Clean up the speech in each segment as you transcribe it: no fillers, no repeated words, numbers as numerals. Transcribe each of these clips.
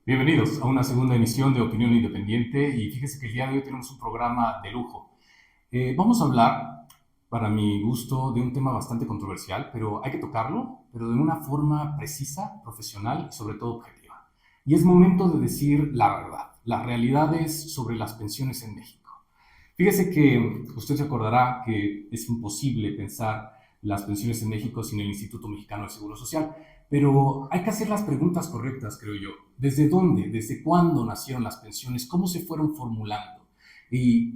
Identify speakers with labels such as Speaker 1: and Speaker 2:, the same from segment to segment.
Speaker 1: Bienvenidos a una segunda emisión de Opinión Independiente y fíjese que el día de hoy tenemos un programa de lujo. Vamos a hablar, para mi gusto, de un tema bastante controversial, pero hay que tocarlo, pero de una forma precisa, profesional y sobre todo objetiva. Y es momento de decir la verdad, las realidades sobre las pensiones en México. Fíjese que usted se acordará que es imposible pensar las pensiones en México sin el Instituto Mexicano del Seguro Social, pero hay que hacer las preguntas correctas, creo yo. ¿Desde dónde? ¿Desde cuándo nacieron las pensiones? ¿Cómo se fueron formulando? Y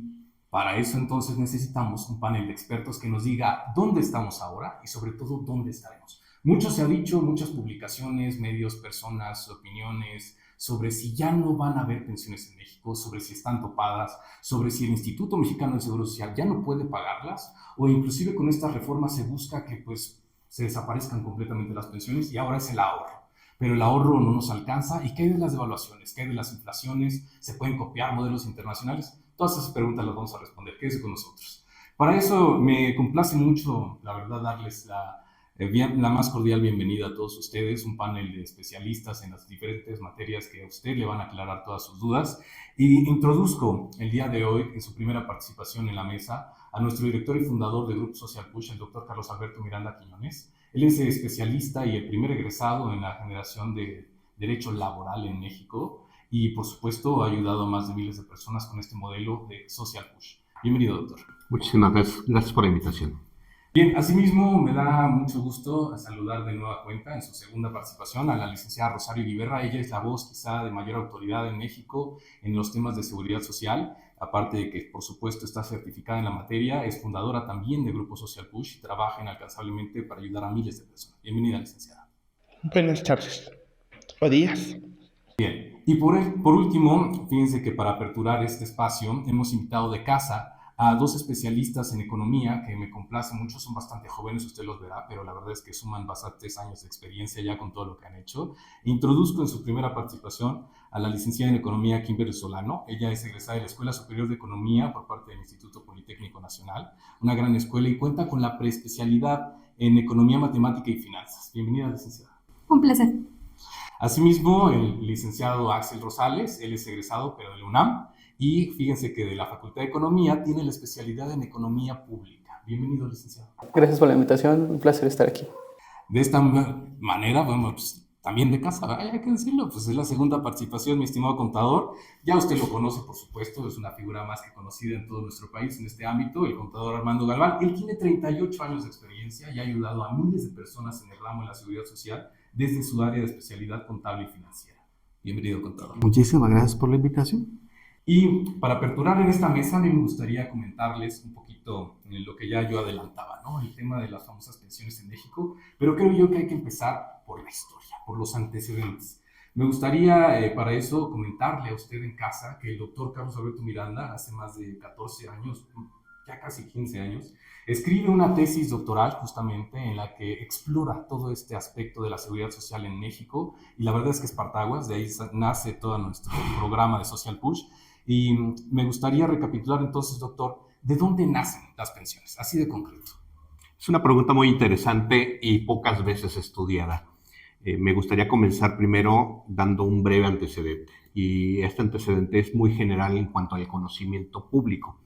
Speaker 1: para eso entonces necesitamos un panel de expertos que nos diga dónde estamos ahora y sobre todo dónde estaremos. Mucho se ha dicho, muchas publicaciones, medios, personas, opiniones sobre si ya no van a haber pensiones en México, sobre si están topadas, sobre si el Instituto Mexicano del Seguro Social ya no puede pagarlas, o inclusive con estas reformas se busca que pues se desaparezcan completamente las pensiones y ahora es el ahorro. Pero el ahorro no nos alcanza. ¿Y qué hay de las devaluaciones? ¿Qué hay de las inflaciones? ¿Se pueden copiar modelos internacionales? Todas esas preguntas las vamos a responder. Quédese con nosotros. Para eso me complace mucho, la verdad, darles la más cordial bienvenida a todos ustedes, un panel de especialistas en las diferentes materias que a usted le van a aclarar todas sus dudas. Y introduzco el día de hoy, en su primera participación en la mesa, a nuestro director y fundador del Grupo Social Push, el doctor Carlos Alberto Miranda Quiñones. Él es especialista y el primer egresado en la generación de derecho laboral en México y, por supuesto, ha ayudado a más de miles de personas con este modelo de Social Push. Bienvenido, doctor.
Speaker 2: Muchísimas gracias. Gracias por la invitación.
Speaker 1: Bien, asimismo me da mucho gusto saludar de nueva cuenta en su segunda participación a la licenciada Rosario Guiberra. Ella es la voz quizá de mayor autoridad en México en los temas de seguridad social, aparte de que por supuesto está certificada en la materia, es fundadora también de Grupo Social Push y trabaja incansablemente para ayudar a miles de personas. Bienvenida, licenciada.
Speaker 3: Buenas tardes o días.
Speaker 1: Y por último, fíjense que para aperturar este espacio hemos invitado de casa a dos especialistas en economía que me complace mucho, son bastante jóvenes, usted los verá, pero la verdad es que suman bastantes años de experiencia ya con todo lo que han hecho. Introduzco en su primera participación a la licenciada en economía Kimberly Solano. Ella es egresada de la Escuela Superior de Economía por parte del Instituto Politécnico Nacional, una gran escuela, y cuenta con la preespecialidad en economía, matemática y finanzas. Bienvenida, licenciada.
Speaker 4: Un placer.
Speaker 1: Asimismo, el licenciado Axel Rosales, él es egresado pero de la UNAM, y fíjense que de la Facultad de Economía tiene la especialidad en Economía Pública. Bienvenido, licenciado.
Speaker 3: Gracias por la invitación, un placer estar aquí.
Speaker 1: De esta manera, bueno, pues también de casa, hay que decirlo, pues es la segunda participación, mi estimado contador. Ya usted lo conoce, por supuesto, es una figura más que conocida en todo nuestro país en este ámbito, el contador Armando Galván. Él tiene 38 años de experiencia y ha ayudado a miles de personas en el ramo de la seguridad social desde su área de especialidad contable y financiera. Bienvenido, contador.
Speaker 2: Muchísimas gracias por la invitación.
Speaker 1: Y para aperturar en esta mesa, a mí me gustaría comentarles un poquito lo que ya yo adelantaba, ¿no? El tema de las famosas pensiones en México, pero creo yo que hay que empezar por la historia, por los antecedentes. Me gustaría para eso comentarle a usted en casa que el doctor Carlos Alberto Miranda, hace más de 14 años, ya casi 15 años, escribe una tesis doctoral justamente en la que explora todo este aspecto de la seguridad social en México, y la verdad es que es partaguas, de ahí nace todo nuestro programa de Social Push. Y me gustaría recapitular entonces, doctor, ¿de dónde nacen las pensiones? Así de concreto.
Speaker 2: Es una pregunta muy interesante y pocas veces estudiada. Me gustaría comenzar primero dando un breve antecedente. Y este antecedente es muy general en cuanto al conocimiento público.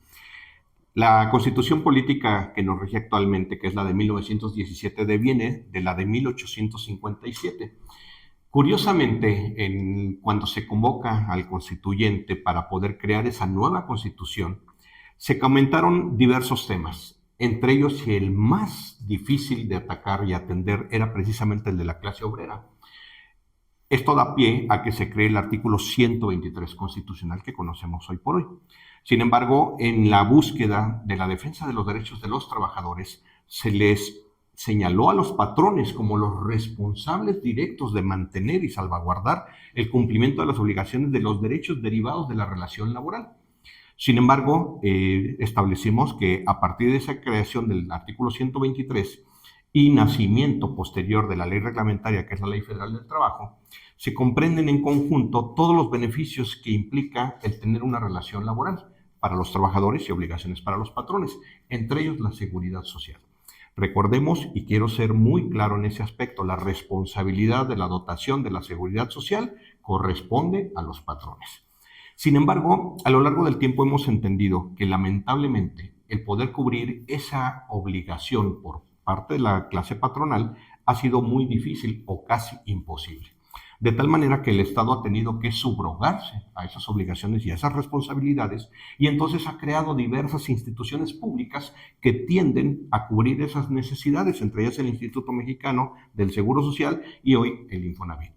Speaker 2: La Constitución política que nos rige actualmente, que es la de 1917, deviene de la de 1857. Curiosamente, cuando se convoca al constituyente para poder crear esa nueva constitución, se comentaron diversos temas, entre ellos el más difícil de atacar y atender era precisamente el de la clase obrera. Esto da pie a que se cree el artículo 123 constitucional que conocemos hoy por hoy. Sin embargo, en la búsqueda de la defensa de los derechos de los trabajadores, se les señaló a los patrones como los responsables directos de mantener y salvaguardar el cumplimiento de las obligaciones de los derechos derivados de la relación laboral. Sin embargo, establecimos que a partir de esa creación del artículo 123 y nacimiento posterior de la ley reglamentaria, que es la Ley Federal del Trabajo, se comprenden en conjunto todos los beneficios que implica el tener una relación laboral para los trabajadores y obligaciones para los patrones, entre ellos la seguridad social. Recordemos, y quiero ser muy claro en ese aspecto, la responsabilidad de la dotación de la seguridad social corresponde a los patrones. Sin embargo, a lo largo del tiempo hemos entendido que lamentablemente el poder cubrir esa obligación por parte de la clase patronal ha sido muy difícil o casi imposible. De tal manera que el Estado ha tenido que subrogarse a esas obligaciones y a esas responsabilidades, y entonces ha creado diversas instituciones públicas que tienden a cubrir esas necesidades, entre ellas el Instituto Mexicano del Seguro Social y hoy el Infonavit.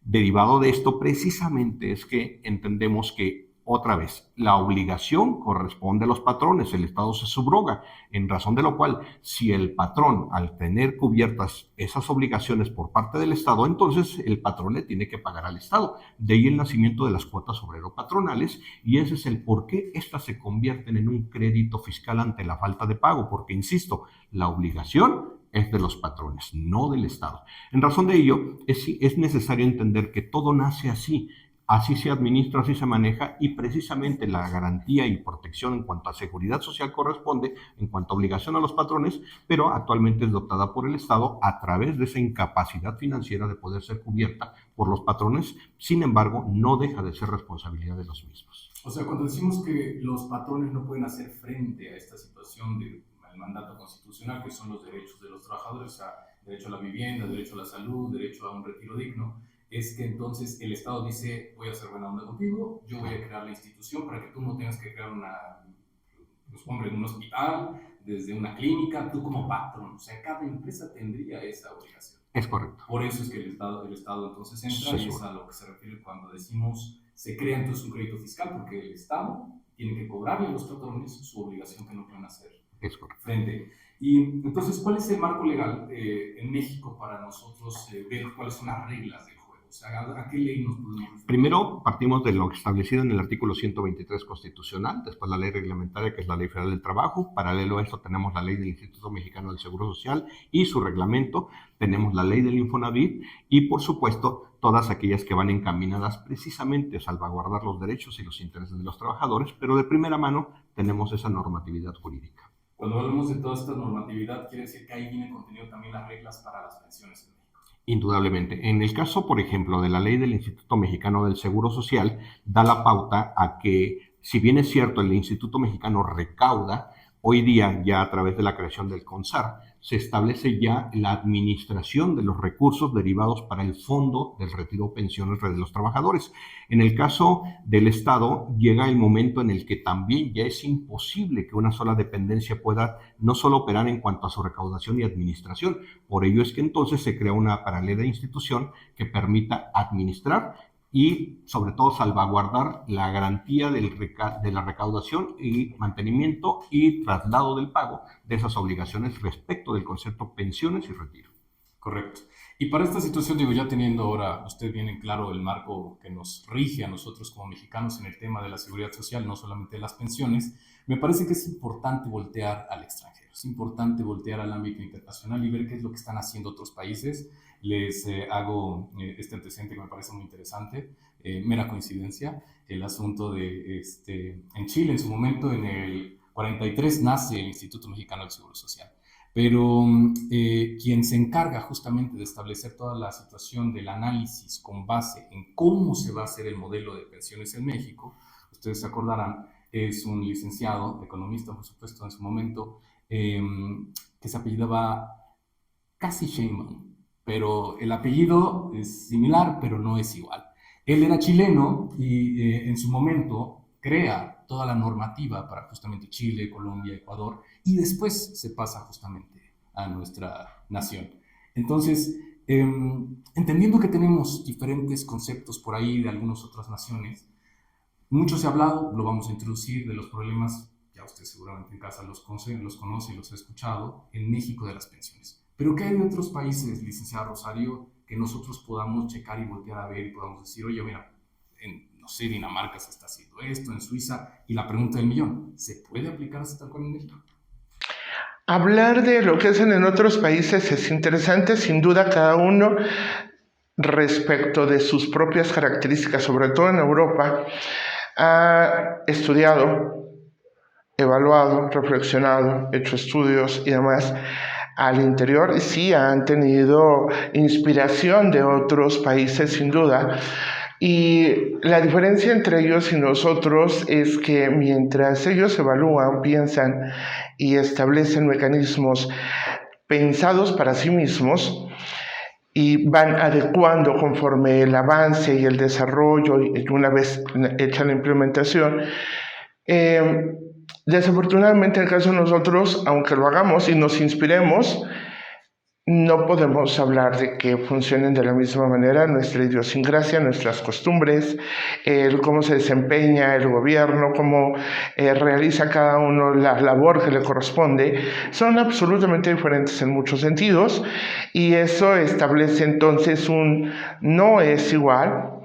Speaker 2: Derivado de esto, precisamente es que entendemos que, otra vez, la obligación corresponde a los patrones, el Estado se subroga, en razón de lo cual, si el patrón, al tener cubiertas esas obligaciones por parte del Estado, entonces el patrón le tiene que pagar al Estado. De ahí el nacimiento de las cuotas obrero-patronales, y ese es el por qué estas se convierten en un crédito fiscal ante la falta de pago, porque, insisto, la obligación es de los patrones, no del Estado. En razón de ello, es necesario entender que todo nace así. Así se administra, así se maneja, y precisamente la garantía y protección en cuanto a seguridad social corresponde en cuanto a obligación a los patrones, pero actualmente es dotada por el Estado a través de esa incapacidad financiera de poder ser cubierta por los patrones. Sin embargo, no deja de ser responsabilidad de los mismos.
Speaker 1: O sea, cuando decimos que los patrones no pueden hacer frente a esta situación del mandato constitucional, que son los derechos de los trabajadores, o sea, derecho a la vivienda, derecho a la salud, derecho a un retiro digno, es que entonces el Estado dice, voy a hacer buena onda contigo, yo voy a crear la institución para que tú no tengas que crear un hospital, desde una clínica, tú como patrón. O sea, cada empresa tendría esa obligación.
Speaker 2: Es correcto.
Speaker 1: Por eso es que el Estado entonces entra, y es a lo que se refiere cuando decimos, se crea entonces un crédito fiscal, porque el Estado tiene que cobrarle a los patrones su obligación que no pueden hacer frente. Y entonces, ¿cuál es el marco legal en México para nosotros ver cuáles son las reglas del juego? O sea, ¿a qué ley nos podemos referir?
Speaker 2: Primero, partimos de lo establecido en el artículo 123 constitucional, después la ley reglamentaria, que es la Ley Federal del Trabajo. Paralelo a esto tenemos la ley del Instituto Mexicano del Seguro Social y su reglamento, tenemos la ley del Infonavit y, por supuesto, todas aquellas que van encaminadas precisamente a salvaguardar los derechos y los intereses de los trabajadores, pero de primera mano tenemos esa normatividad jurídica.
Speaker 1: Cuando hablamos de toda esta normatividad, quiere decir que ahí viene contenido también las reglas para las pensiones en México.
Speaker 2: Indudablemente. En el caso, por ejemplo, de la ley del Instituto Mexicano del Seguro Social, da la pauta a que, si bien es cierto, el Instituto Mexicano recauda, hoy día ya a través de la creación del CONSAR, se establece ya la administración de los recursos derivados para el Fondo del Retiro o Pensiones de los Trabajadores. En el caso del Estado, llega el momento en el que también ya es imposible que una sola dependencia pueda no solo operar en cuanto a su recaudación y administración. Por ello es que entonces se crea una paralela institución que permita administrar y, sobre todo, salvaguardar la garantía de la recaudación y mantenimiento y traslado del pago de esas obligaciones respecto del concepto pensiones y retiro.
Speaker 1: Correcto. Y para esta situación, digo, ya teniendo ahora usted bien en claro el marco que nos rige a nosotros como mexicanos en el tema de la seguridad social, no solamente de las pensiones, me parece que es importante voltear al extranjero, es importante voltear al ámbito internacional y ver qué es lo que están haciendo otros países. Les hago este antecedente que me parece muy interesante, mera coincidencia, el asunto de, en Chile, en su momento, en el 43, nace el Instituto Mexicano del Seguro Social. Pero quien se encarga justamente de establecer toda la situación del análisis con base en cómo se va a hacer el modelo de pensiones en México, ustedes se acordarán, es un licenciado, economista, por supuesto, en su momento, que se apellidaba casi Sheinbaum, pero el apellido es similar, pero no es igual. Él era chileno y en su momento crea toda la normativa para justamente Chile, Colombia, Ecuador, y después se pasa justamente a nuestra nación. Entonces, entendiendo que tenemos diferentes conceptos por ahí de algunas otras naciones, mucho se ha hablado, lo vamos a introducir, de los problemas, ya usted seguramente en casa los conoce y los ha escuchado, en México de las pensiones. Pero ¿qué hay de otros países, licenciada Rosario, que nosotros podamos checar y voltear a ver y podamos decir, oye, mira, no sé, Dinamarca se está haciendo esto, en Suiza, y la pregunta del millón, ¿se puede aplicar así tal cual en México?
Speaker 3: Hablar de lo que hacen en otros países es interesante, sin duda cada uno respecto de sus propias características, sobre todo en Europa, ha estudiado, evaluado, reflexionado, hecho estudios y demás al interior y sí han tenido inspiración de otros países sin duda. Y la diferencia entre ellos y nosotros es que mientras ellos evalúan, piensan y establecen mecanismos pensados para sí mismos y van adecuando conforme el avance y el desarrollo y una vez hecha la implementación, desafortunadamente en el caso de nosotros, aunque lo hagamos y nos inspiremos, no podemos hablar de que funcionen de la misma manera nuestra idiosincrasia, nuestras costumbres, cómo se desempeña el gobierno, cómo realiza cada uno la labor que le corresponde, son absolutamente diferentes en muchos sentidos y eso establece entonces un no es igual.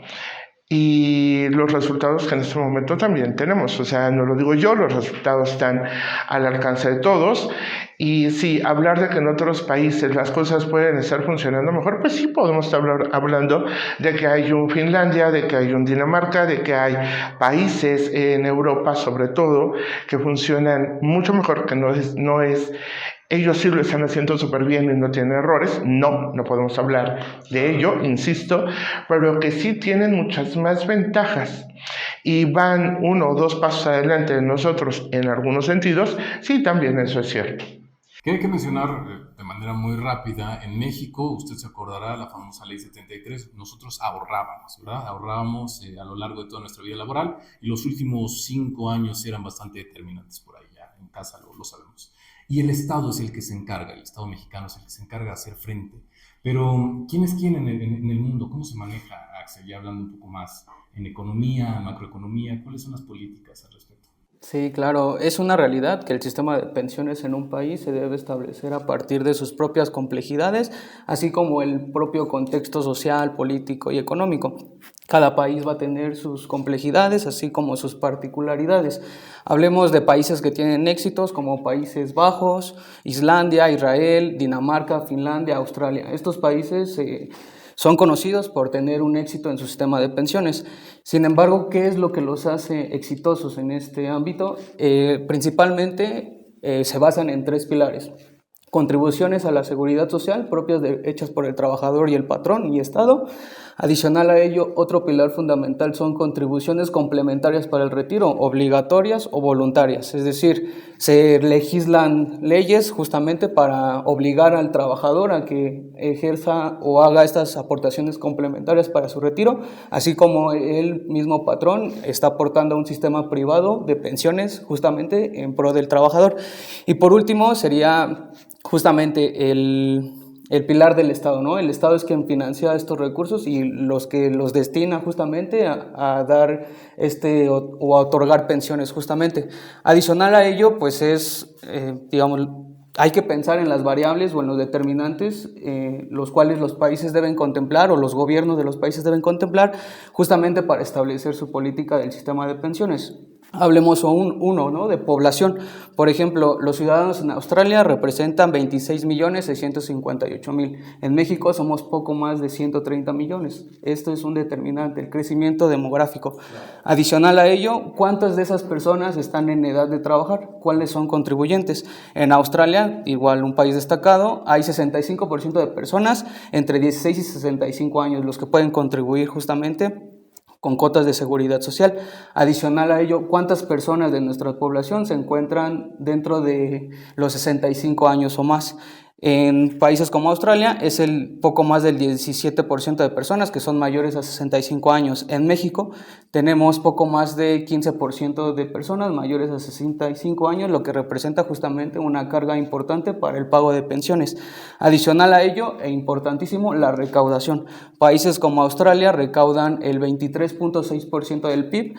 Speaker 3: Y los resultados que en este momento también tenemos, o sea, no lo digo yo, los resultados están al alcance de todos. Y sí, hablar de que en otros países las cosas pueden estar funcionando mejor, pues sí podemos estar hablando de que hay un Finlandia, de que hay un Dinamarca, de que hay países en Europa, sobre todo, que funcionan mucho mejor, que no es ellos sí lo están haciendo súper bien y no tienen errores. No podemos hablar de ello, insisto, pero que sí tienen muchas más ventajas y van 1 o 2 pasos adelante de nosotros en algunos sentidos. Sí, también eso es cierto.
Speaker 1: Hay que mencionar de manera muy rápida, en México, usted se acordará de la famosa Ley 73, nosotros ahorrábamos, ¿verdad? Ahorrábamos a lo largo de toda nuestra vida laboral y los últimos 5 años eran bastante determinantes por ahí, ya en casa lo sabemos. Y el Estado es el que se encarga, el Estado mexicano es el que se encarga de hacer frente. Pero, ¿quién es quién en el mundo? ¿Cómo se maneja, Axel? Ya hablando un poco más en economía, macroeconomía, ¿cuáles son las políticas al respecto?
Speaker 4: Sí, claro, es una realidad que el sistema de pensiones en un país se debe establecer a partir de sus propias complejidades, así como el propio contexto social, político y económico. Cada país va a tener sus complejidades, así como sus particularidades. Hablemos de países que tienen éxitos como Países Bajos, Islandia, Israel, Dinamarca, Finlandia, Australia. Estos países son conocidos por tener un éxito en su sistema de pensiones. Sin embargo, ¿qué es lo que los hace exitosos en este ámbito? Principalmente se basan en 3 pilares. Contribuciones a la seguridad social propias hechas por el trabajador y el patrón y Estado. Adicional a ello, otro pilar fundamental son contribuciones complementarias para el retiro, obligatorias o voluntarias. Es decir, se legislan leyes justamente para obligar al trabajador a que ejerza o haga estas aportaciones complementarias para su retiro, así como el mismo patrón está aportando a un sistema privado de pensiones justamente en pro del trabajador. Y por último sería justamente el pilar del Estado, ¿no? El Estado es quien financia estos recursos y los que los destina justamente a dar o a otorgar pensiones justamente. Adicional a ello, pues hay que pensar en las variables o en los determinantes los cuales los países deben contemplar o los gobiernos de los países deben contemplar justamente para establecer su política del sistema de pensiones. Hablemos ¿no? de población. Por ejemplo, los ciudadanos en Australia representan 26.658.000. En México somos poco más de 130 millones. Esto es un determinante, el crecimiento demográfico. Adicional a ello, ¿cuántas de esas personas están en edad de trabajar? ¿Cuáles son contribuyentes? En Australia, igual un país destacado, hay 65% de personas entre 16 y 65 años los que pueden contribuir justamente con cuotas de seguridad social. Adicional a ello, ¿cuántas personas de nuestra población se encuentran dentro de los 65 años o más? En países como Australia es el poco más del 17% de personas que son mayores a 65 años. En México tenemos poco más de 15% de personas mayores a 65 años, lo que representa justamente una carga importante para el pago de pensiones. Adicional a ello, e importantísimo, la recaudación. Países como Australia recaudan el 23.6% del PIB,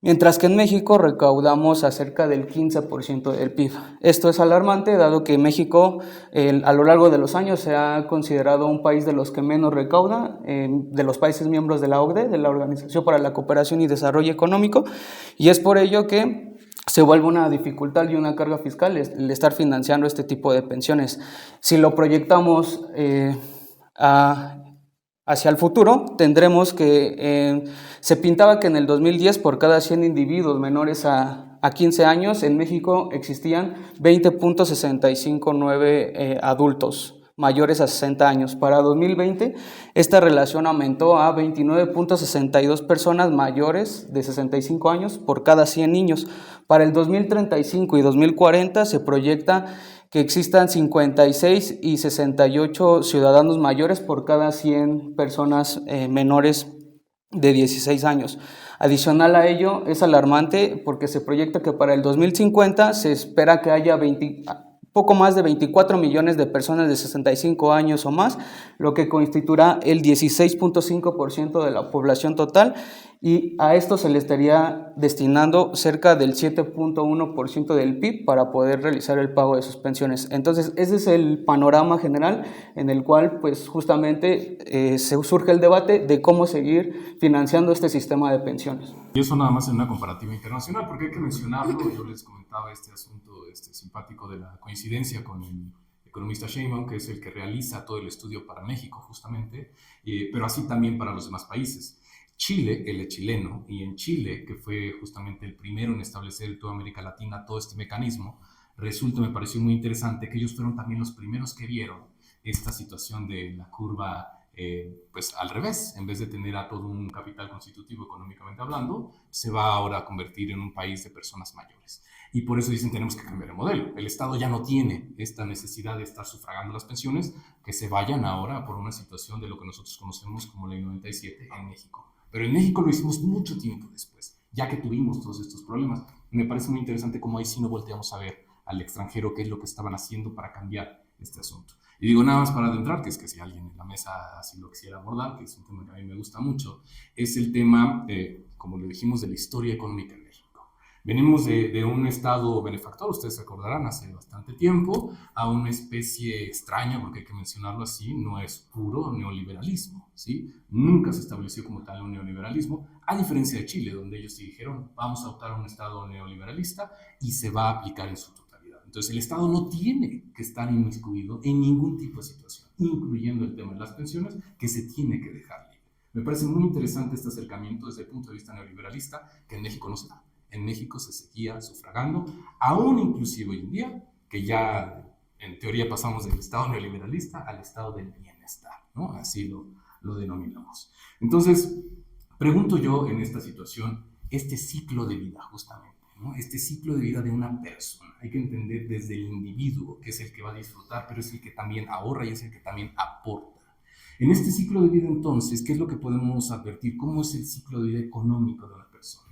Speaker 4: mientras que en México recaudamos acerca del 15% del PIB. Esto es alarmante, dado que México a lo largo de los años se ha considerado un país de los que menos recauda, de los países miembros de la OCDE, de la Organización para la Cooperación y Desarrollo Económico, y es por ello que se vuelve una dificultad y una carga fiscal el estar financiando este tipo de pensiones. Si lo proyectamos a hacia el futuro tendremos que, se pintaba que en el 2010 por cada 100 individuos menores a 15 años en México existían 20.659 adultos mayores a 60 años. Para 2020 esta relación aumentó a 29.62 personas mayores de 65 años por cada 100 niños. Para el 2035 y 2040 se proyecta que existan 56 y 68 ciudadanos mayores por cada 100 personas menores de 16 años. Adicional a ello, es alarmante porque se proyecta que para el 2050 se espera que haya poco más de 24 millones de personas de 65 años o más, lo que constituirá el 16.5% de la población total, y a esto se le estaría destinando cerca del 7.1% del PIB para poder realizar el pago de sus pensiones. Entonces, ese es el panorama general en el cual, pues, justamente se surge el debate de cómo seguir financiando este sistema de pensiones.
Speaker 1: Y eso nada más en una comparativa internacional, porque hay que mencionarlo. Yo les comentaba este asunto simpático de la coincidencia con el economista Sheinbaum, que es el que realiza todo el estudio para México, justamente, pero así también para los demás países. Chile, él es chileno, y en Chile, que fue justamente el primero en establecer en toda América Latina todo este mecanismo, me pareció muy interesante que ellos fueron también los primeros que vieron esta situación de la curva, pues al revés. En vez de tener a todo un capital constitutivo económicamente hablando, se va ahora a convertir en un país de personas mayores. Y por eso dicen, tenemos que cambiar el modelo. El Estado ya no tiene esta necesidad de estar sufragando las pensiones, que se vayan ahora por una situación de lo que nosotros conocemos como Ley 97 en México. Pero en México lo hicimos mucho tiempo después, ya que tuvimos todos estos problemas. Me parece muy interesante cómo ahí sí no volteamos a ver al extranjero qué es lo que estaban haciendo para cambiar este asunto. Y digo nada más para adentrar, que es que si alguien en la mesa así lo quisiera abordar, que es un tema que a mí me gusta mucho, es el tema, como lo dijimos, de la historia económica en México. Venimos de un estado benefactor, ustedes se acordarán, hace bastante tiempo, a una especie extraña, porque hay que mencionarlo así, no es puro neoliberalismo, ¿sí? Nunca se estableció como tal un neoliberalismo, a diferencia de Chile, donde ellos sí dijeron, vamos a adoptar un estado neoliberalista y se va a aplicar en su totalidad. Entonces el Estado no tiene que estar inmiscuido en ningún tipo de situación, incluyendo el tema de las pensiones, que se tiene que dejar libre. Me parece muy interesante este acercamiento desde el punto de vista neoliberalista, que en México no se da. En México se seguía sufragando, aún inclusive hoy en día, que ya en teoría pasamos del estado neoliberalista al estado del bienestar, ¿no? Así lo denominamos. Entonces, pregunto yo en esta situación, este ciclo de vida justamente, ¿no? Este ciclo de vida de una persona, hay que entender desde el individuo, que es el que va a disfrutar, pero es el que también ahorra y es el que también aporta. En este ciclo de vida entonces, ¿qué es lo que podemos advertir? ¿Cómo es el ciclo de vida económico de una persona?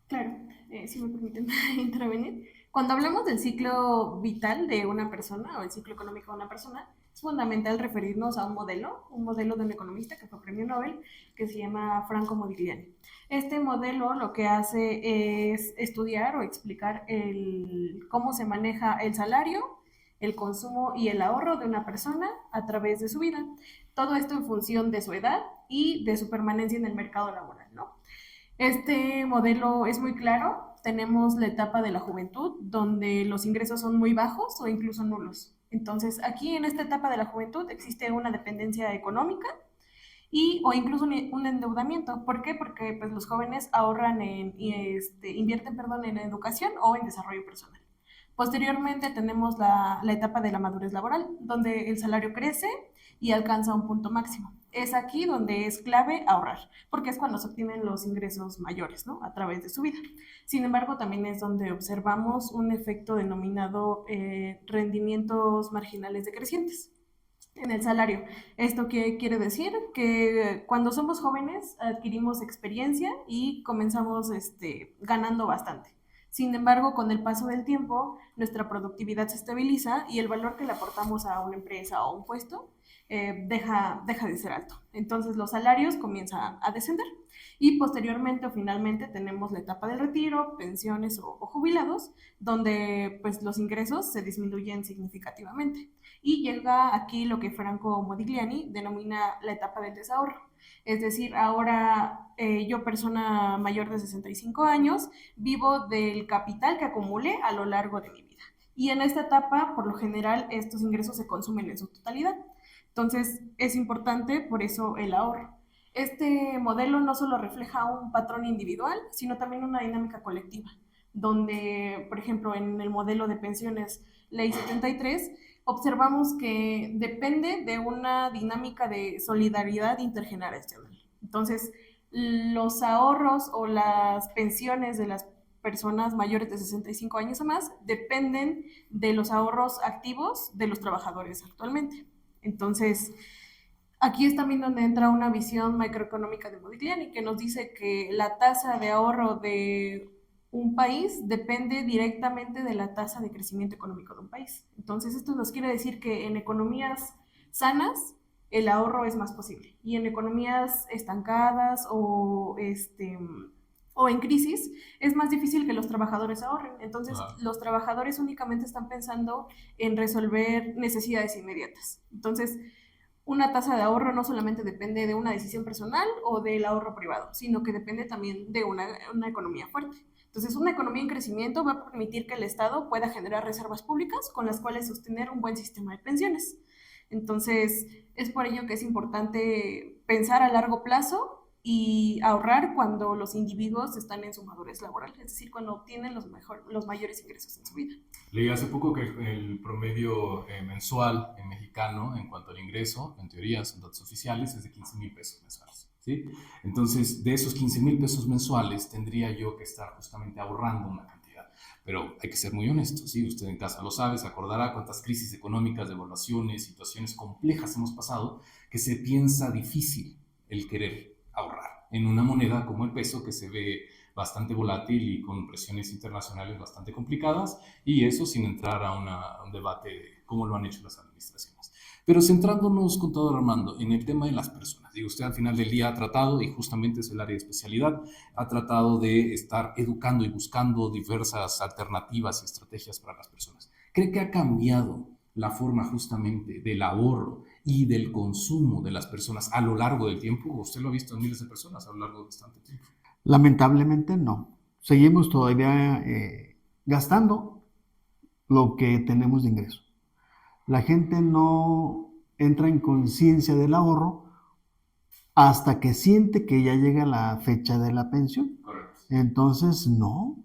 Speaker 5: Claro, si me permiten intervenir. Cuando hablamos del ciclo vital de una persona o el ciclo económico de una persona, es fundamental referirnos a un modelo de un economista que fue premio Nobel, que se llama Franco Modigliani. Este modelo lo que hace es estudiar o explicar cómo se maneja el salario, el consumo y el ahorro de una persona a través de su vida. Todo esto en función de su edad y de su permanencia en el mercado laboral, ¿no? Este modelo es muy claro. Tenemos la etapa de la juventud, donde los ingresos son muy bajos o incluso nulos. Entonces, aquí en esta etapa de la juventud existe una dependencia económica o incluso un endeudamiento. ¿Por qué? Porque pues, los jóvenes ahorran invierten en educación o en desarrollo personal. Posteriormente tenemos la etapa de la madurez laboral, donde el salario crece y alcanza un punto máximo. Es aquí donde es clave ahorrar, porque es cuando se obtienen los ingresos mayores, ¿no? A través de su vida. Sin embargo, también es donde observamos un efecto denominado rendimientos marginales decrecientes en el salario. ¿Esto qué quiere decir? Que cuando somos jóvenes adquirimos experiencia y comenzamos ganando bastante. Sin embargo, con el paso del tiempo, nuestra productividad se estabiliza y el valor que le aportamos a una empresa o a un puesto deja de ser alto. Entonces los salarios comienzan a descender y posteriormente o finalmente tenemos la etapa del retiro, pensiones o jubilados, donde pues los ingresos se disminuyen significativamente. Y llega aquí lo que Franco Modigliani denomina la etapa del desahorro. Es decir, ahora yo, persona mayor de 65 años, vivo del capital que acumulé a lo largo de mi vida. Y en esta etapa, por lo general, estos ingresos se consumen en su totalidad. Entonces, es importante por eso el ahorro. Este modelo no solo refleja un patrón individual, sino también una dinámica colectiva, donde, por ejemplo, en el modelo de pensiones Ley 73, observamos que depende de una dinámica de solidaridad intergeneracional. Entonces, los ahorros o las pensiones de las personas mayores de 65 años o más dependen de los ahorros activos de los trabajadores actualmente. Entonces, aquí es también donde entra una visión macroeconómica de Modigliani, que nos dice que la tasa de ahorro de un país depende directamente de la tasa de crecimiento económico de un país. Entonces, esto nos quiere decir que en economías sanas el ahorro es más posible y en economías estancadas o en crisis es más difícil que los trabajadores ahorren. Entonces, los trabajadores únicamente están pensando en resolver necesidades inmediatas. Entonces, una tasa de ahorro no solamente depende de una decisión personal o del ahorro privado, sino que depende también de una economía fuerte. Entonces, una economía en crecimiento va a permitir que el Estado pueda generar reservas públicas con las cuales sostener un buen sistema de pensiones. Entonces, es por ello que es importante pensar a largo plazo y ahorrar cuando los individuos están en su madurez laboral, es decir, cuando obtienen los mayores ingresos en su vida.
Speaker 1: Leí hace poco que el promedio mensual en mexicano en cuanto al ingreso, en teoría son datos oficiales, es de 15,000 pesos mensuales. ¿Sí? Entonces, de esos 15,000 pesos mensuales tendría yo que estar justamente ahorrando una cantidad. Pero hay que ser muy honestos, ¿sí? Usted en casa lo sabe, se acordará cuántas crisis económicas, devaluaciones, situaciones complejas hemos pasado, que se piensa difícil el querer ahorrar en una moneda como el peso, que se ve bastante volátil y con presiones internacionales bastante complicadas, y eso sin entrar a un debate de cómo lo han hecho las administraciones. Pero centrándonos, contador Armando, en el tema de las personas. Digo, usted al final del día ha tratado, y justamente es el área de especialidad, ha tratado de estar educando y buscando diversas alternativas y estrategias para las personas. ¿Cree que ha cambiado la forma justamente del ahorro y del consumo de las personas a lo largo del tiempo? Usted lo ha visto en miles de personas a lo largo de bastante tiempo.
Speaker 6: Lamentablemente no. Seguimos todavía gastando lo que tenemos de ingreso. La gente no entra en conciencia del ahorro hasta que siente que ya llega la fecha de la pensión.
Speaker 1: Correcto.
Speaker 6: Entonces, no.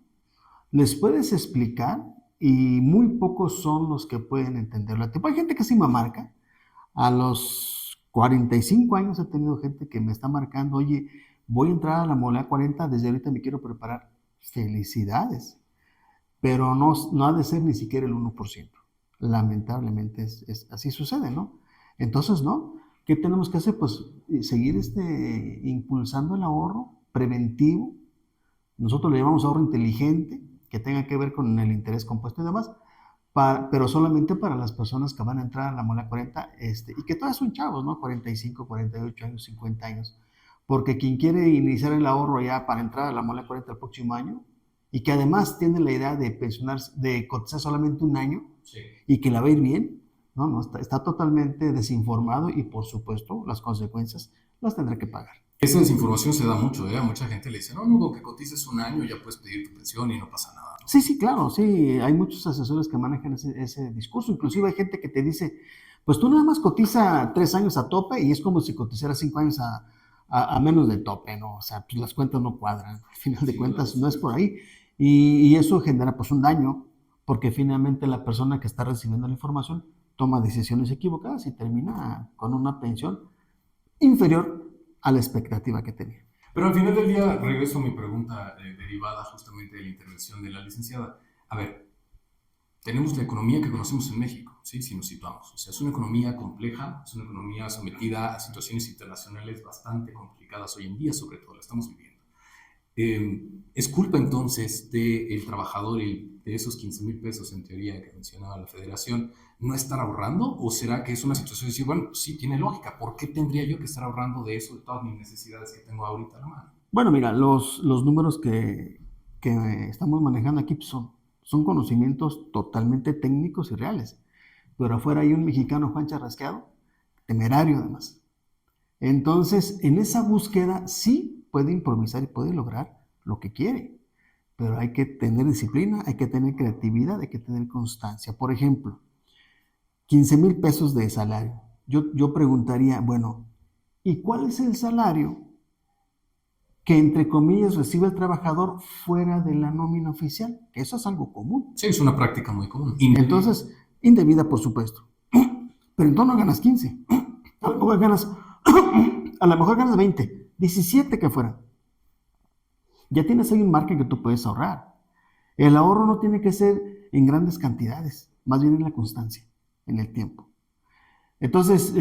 Speaker 6: Les puedes explicar y muy pocos son los que pueden entenderlo. Tipo, hay gente que sí me marca. A los 45 años he tenido gente que me está marcando, oye, voy a entrar a la modalidad 40, desde ahorita me quiero preparar. Felicidades. Pero no ha de ser ni siquiera el 1%. Lamentablemente así sucede, ¿no? Entonces, ¿no? ¿Qué tenemos que hacer? Pues seguir impulsando el ahorro preventivo. Nosotros le llamamos ahorro inteligente, que tenga que ver con el interés compuesto y demás, pero solamente para las personas que van a entrar a la modalidad 40 y que todas son chavos, ¿no? 45, 48 años, 50 años. Porque quien quiere iniciar el ahorro ya para entrar a la modalidad 40 el próximo año, y que además tiene la idea de pensionarse, de cotizar solamente un año,
Speaker 1: Sí.
Speaker 6: y que la va a ir bien, no, está totalmente desinformado y por supuesto las consecuencias las tendrá que pagar.
Speaker 1: Esa desinformación se da mucho, ¿eh? A mucha gente le dice, no, luego que cotices un año ya puedes pedir tu pensión y no pasa nada, ¿no?
Speaker 6: Sí, claro, sí, hay muchos asesores que manejan ese discurso, inclusive hay gente que te dice, pues tú nada más cotiza 3 años a tope y es como si cotizara 5 años a menos de tope, ¿no? O sea, pues las cuentas no cuadran, al final de cuentas no es por ahí, y eso genera pues un daño, porque finalmente la persona que está recibiendo la información toma decisiones equivocadas y termina con una pensión inferior a la expectativa que tenía.
Speaker 1: Pero al final del día, regreso a mi pregunta derivada justamente de la intervención de la licenciada. A ver, tenemos la economía que conocemos en México, ¿sí? Si nos situamos. O sea, es una economía compleja, es una economía sometida a situaciones internacionales bastante complicadas hoy en día, sobre todo, la estamos viviendo. ¿Es culpa entonces del trabajador y de esos 15,000 pesos en teoría que mencionaba la federación no estar ahorrando? ¿O será que es una situación de decir, bueno, pues sí, tiene lógica, ¿por qué tendría yo que estar ahorrando de eso, de todas mis necesidades que tengo ahorita a la mano?
Speaker 6: Bueno, mira, los números que estamos manejando aquí pues, son conocimientos totalmente técnicos y reales. Pero afuera hay un mexicano, Juan Charrasqueado, temerario además. Entonces, en esa búsqueda sí puede improvisar y puede lograr lo que quiere, pero hay que tener disciplina, hay que tener creatividad, hay que tener constancia. Por ejemplo, 15,000 pesos de salario. yo preguntaría, bueno, ¿y cuál es el salario que, entre comillas, recibe el trabajador fuera de la nómina oficial? Que eso es algo común.
Speaker 1: Sí, es una práctica muy común.
Speaker 6: Entonces, indebida, por supuesto. Pero entonces no ganas 15. A lo mejor ganas, a lo mejor ganas 20, 17 que fuera. Ya tienes ahí un margen que tú puedes ahorrar. El ahorro no tiene que ser en grandes cantidades, más bien en la constancia, en el tiempo. Entonces,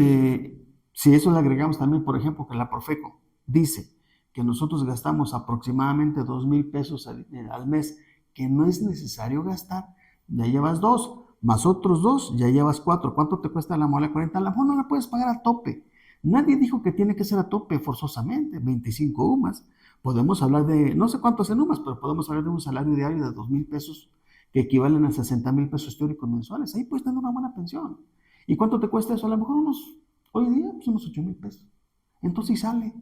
Speaker 6: si eso le agregamos también, por ejemplo, que la Profeco dice que nosotros gastamos aproximadamente 2,000 pesos al mes, que no es necesario gastar, ya llevas 2, más otros 2, ya llevas 4. ¿Cuánto te cuesta la mole 40? La mole no la puedes pagar a tope. Nadie dijo que tiene que ser a tope forzosamente, 25 UMAS. Podemos hablar de, no sé cuántos en UMAS, pero podemos hablar de un salario diario de 2,000 pesos que equivalen a 60,000 pesos teóricos mensuales. Ahí puedes tener una buena pensión. ¿Y cuánto te cuesta eso? A lo mejor hoy día, pues unos 8,000 pesos. Entonces sale,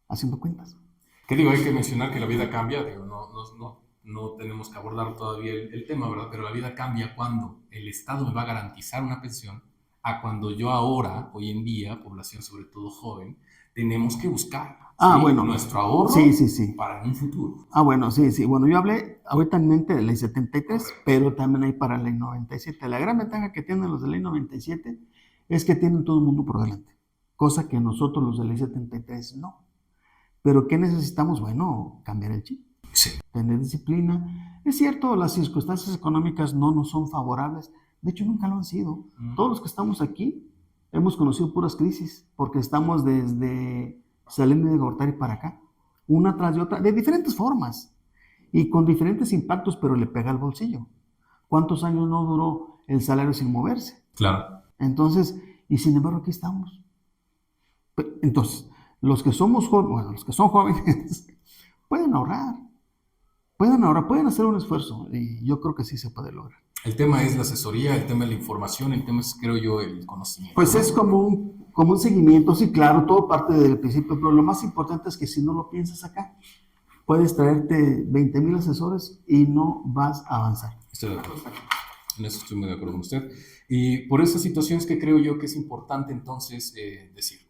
Speaker 6: haciendo cuentas.
Speaker 1: ¿Qué digo? Hay que mencionar que la vida cambia, digo, no tenemos que abordar todavía el tema, ¿verdad? Pero la vida cambia cuando el Estado me va a garantizar una pensión, a cuando yo ahora, hoy en día, población sobre todo joven, tenemos que buscar
Speaker 6: Bueno,
Speaker 1: nuestro ahorro
Speaker 6: sí.
Speaker 1: para un futuro.
Speaker 6: Bueno, sí. Bueno, yo hablé ahorita en mente de ley 73, pero también hay para ley 97. La gran ventaja que tienen los de ley 97 es que tienen todo el mundo por delante, cosa que nosotros los de ley 73 no. ¿Pero qué necesitamos? Bueno, cambiar el chip.
Speaker 1: Sí.
Speaker 6: Tener disciplina. Es cierto, las circunstancias económicas no nos son favorables. De hecho, nunca lo han sido. Todos los que estamos aquí hemos conocido puras crisis, porque estamos desde Salinas de Gortari para acá, una tras de otra, de diferentes formas y con diferentes impactos, pero le pega al bolsillo. ¿Cuántos años no duró el salario sin moverse?
Speaker 1: Claro.
Speaker 6: Entonces, y sin embargo, aquí estamos. Entonces, los que somos jóvenes, bueno, los que son jóvenes, pueden ahorrar, pueden hacer un esfuerzo y yo creo que sí se puede lograr.
Speaker 1: El tema es la asesoría, el tema es la información, el tema es, creo yo, el conocimiento.
Speaker 6: Pues es como un seguimiento, sí, claro, todo parte del principio, pero lo más importante es que si no lo piensas acá, puedes traerte 20,000 asesores y no vas a avanzar.
Speaker 1: Estoy de acuerdo. En eso estoy muy de acuerdo con usted. Y por esas situaciones que creo yo que es importante entonces decir,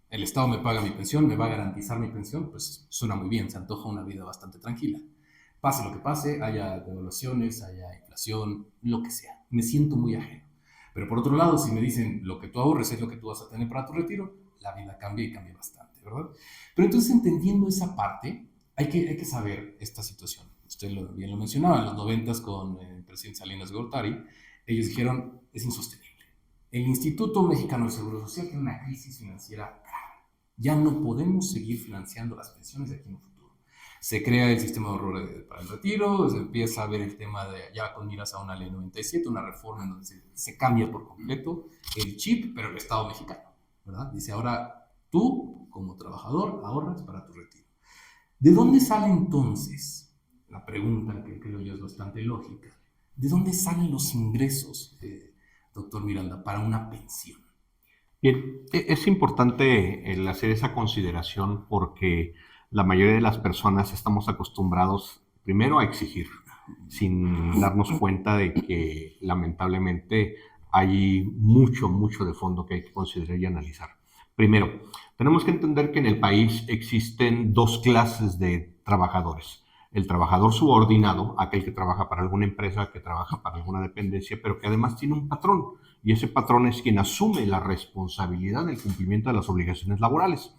Speaker 1: el Estado me paga mi pensión, me va a garantizar mi pensión, pues suena muy bien, se antoja una vida bastante tranquila. Pase lo que pase, haya devaluaciones, haya inflación, lo que sea. Me siento muy ajeno. Pero por otro lado, si me dicen lo que tú ahorres es lo que tú vas a tener para tu retiro, la vida cambia y cambia bastante, ¿verdad? Pero entonces, entendiendo esa parte, hay que saber esta situación. Usted bien lo mencionaba, en los 90 con el presidente Salinas de Gortari, ellos dijeron, es insostenible. El Instituto Mexicano del Seguro Social tiene una crisis financiera grave. Ya no podemos seguir financiando las pensiones de aquí en un futuro. Se crea el sistema de ahorro para el retiro, se empieza a ver el tema de, ya con miras a una ley 97, una reforma en donde se cambia por completo el chip, pero el Estado mexicano, ¿verdad? Dice, ahora tú, como trabajador, ahorras para tu retiro. ¿De dónde sale entonces? La pregunta que creo yo es bastante lógica. ¿De dónde salen los ingresos, doctor Miranda, para una pensión?
Speaker 2: Bien, es importante el hacer esa consideración porque la mayoría de las personas estamos acostumbrados primero a exigir, sin darnos cuenta de que lamentablemente hay mucho de fondo que hay que considerar y analizar. Primero, tenemos que entender que en el país existen dos clases de trabajadores. El trabajador subordinado, aquel que trabaja para alguna empresa, que trabaja para alguna dependencia, pero que además tiene un patrón, y ese patrón es quien asume la responsabilidad del cumplimiento de las obligaciones laborales.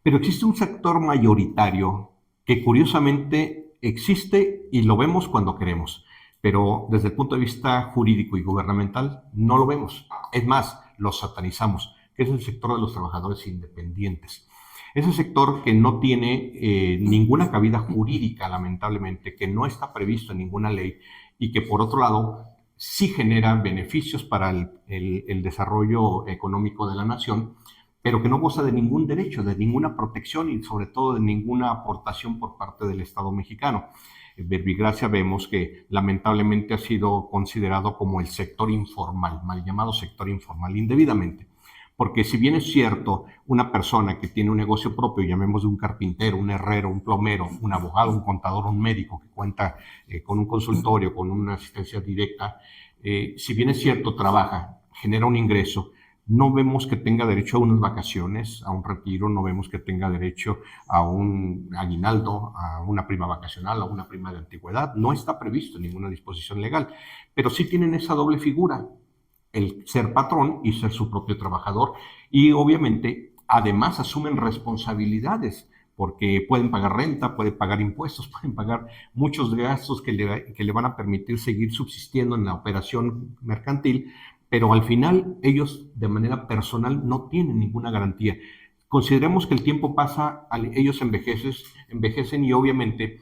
Speaker 2: Pero existe un sector mayoritario que curiosamente existe y lo vemos cuando queremos, pero desde el punto de vista jurídico y gubernamental no lo vemos. Es más, lo satanizamos, que es el sector de los trabajadores independientes. Ese sector que no tiene ninguna cabida jurídica, lamentablemente, que no está previsto en ninguna ley y que por otro lado sí genera beneficios para el desarrollo económico de la nación, pero que no goza de ningún derecho, de ninguna protección y sobre todo de ninguna aportación por parte del Estado mexicano. En Verbigracia vemos que lamentablemente ha sido considerado como el sector informal, mal llamado sector informal indebidamente. Porque si bien es cierto, una persona que tiene un negocio propio, llamemos de un carpintero, un herrero, un plomero, un abogado, un contador, un médico que cuenta con un consultorio, con una asistencia directa, si bien es cierto, trabaja, genera un ingreso, no vemos que tenga derecho a unas vacaciones, a un retiro, no vemos que tenga derecho a un aguinaldo, a una prima vacacional, a una prima de antigüedad. No está previsto en ninguna disposición legal, pero sí tienen esa doble figura, el ser patrón y ser su propio trabajador. Y obviamente, además, asumen responsabilidades, porque pueden pagar renta, pueden pagar impuestos, pueden pagar muchos gastos que le van a permitir seguir subsistiendo en la operación mercantil, pero al final ellos de manera personal no tienen ninguna garantía. Consideremos que el tiempo pasa, ellos envejecen y obviamente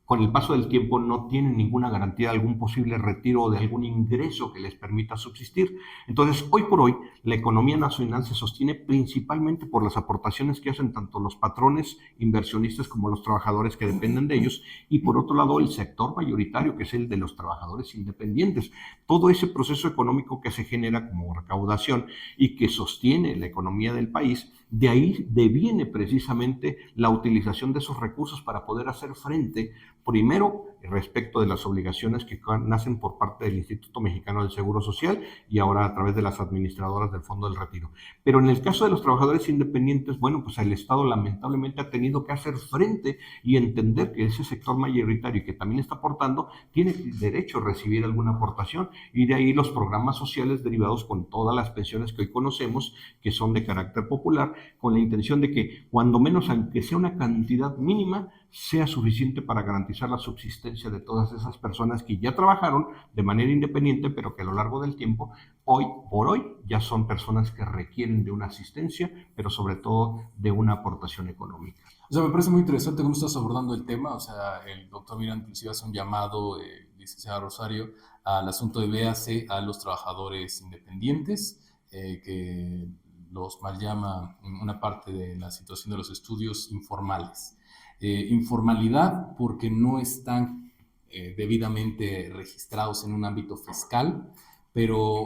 Speaker 2: con el paso del tiempo no tienen ninguna garantía de algún posible retiro o de algún ingreso que les permita subsistir. Entonces, hoy por hoy, la economía nacional se sostiene principalmente por las aportaciones que hacen tanto los patrones inversionistas como los trabajadores que dependen de ellos, y por otro lado, el sector mayoritario, que es el de los trabajadores independientes. Todo ese proceso económico que se genera como recaudación y que sostiene la economía del país, de ahí deviene precisamente la utilización de esos recursos para poder hacer frente, primero, respecto de las obligaciones que nacen por parte del Instituto Mexicano del Seguro Social y ahora a través de las administradoras del Fondo del Retiro. Pero en el caso de los trabajadores independientes, bueno, pues el Estado lamentablemente ha tenido que hacer frente y entender que ese sector mayoritario que también está aportando tiene derecho a recibir alguna aportación, y de ahí los programas sociales derivados con todas las pensiones que hoy conocemos, que son de carácter popular, con la intención de que cuando menos, aunque sea una cantidad mínima, sea suficiente para garantizar la subsistencia de todas esas personas que ya trabajaron de manera independiente, pero que a lo largo del tiempo, hoy por hoy, ya son personas que requieren de una asistencia, pero sobre todo de una aportación económica.
Speaker 1: O sea, me parece muy interesante cómo estás abordando el tema. O sea, el doctor Miranda inclusive hace un llamado, licenciada Rosario, al asunto de véase a los trabajadores independientes, que los mal llama en una parte de la situación de los estudios informales. Informalidad porque no están debidamente registrados en un ámbito fiscal, pero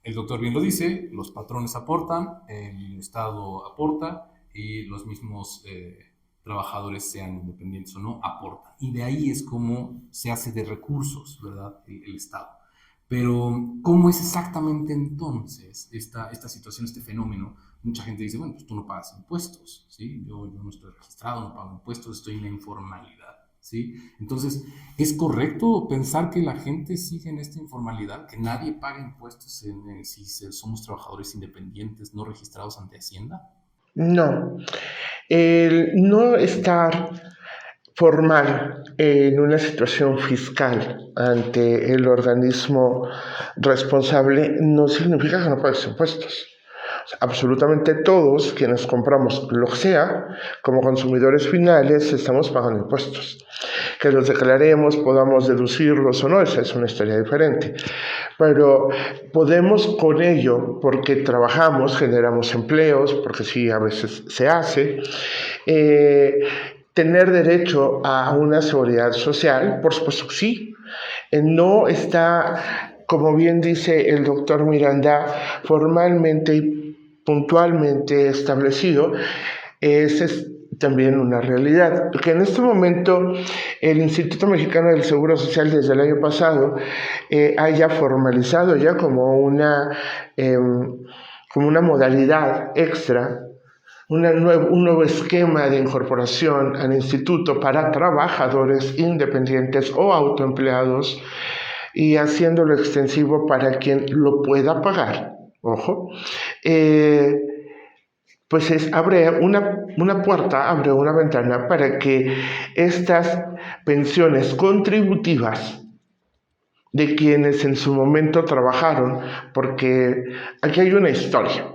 Speaker 1: el doctor bien lo dice, los patrones aportan, el Estado aporta y los mismos trabajadores, sean independientes o no, aportan. Y de ahí es como se hace de recursos, ¿verdad? El Estado. Pero, ¿cómo es exactamente entonces esta situación, este fenómeno? Mucha gente dice, bueno, pues tú no pagas impuestos, ¿sí? Yo no estoy registrado, no pago impuestos, estoy en la informalidad, ¿sí? Entonces, ¿es correcto pensar que la gente sigue en esta informalidad, que nadie paga impuestos si somos trabajadores independientes no registrados ante Hacienda?
Speaker 3: No. El no estar formal en una situación fiscal ante el organismo responsable no significa que no pagues impuestos. O sea, absolutamente todos quienes compramos lo que sea, como consumidores finales, estamos pagando impuestos. Que los declaremos, podamos deducirlos o no, esa es una historia diferente. Pero podemos con ello, porque trabajamos, generamos empleos, porque sí, a veces se hace, tener derecho a una seguridad social, por supuesto que sí. No está, como bien dice el doctor Miranda, formalmente y puntualmente establecido. Esa es también una realidad, porque en este momento el Instituto Mexicano del Seguro Social desde el año pasado haya formalizado ya como una modalidad extra, un nuevo esquema de incorporación al instituto para trabajadores independientes o autoempleados, y haciéndolo extensivo para quien lo pueda pagar. Ojo, pues abre una puerta, abre una ventana para que estas pensiones contributivas de quienes en su momento trabajaron, porque aquí hay una historia.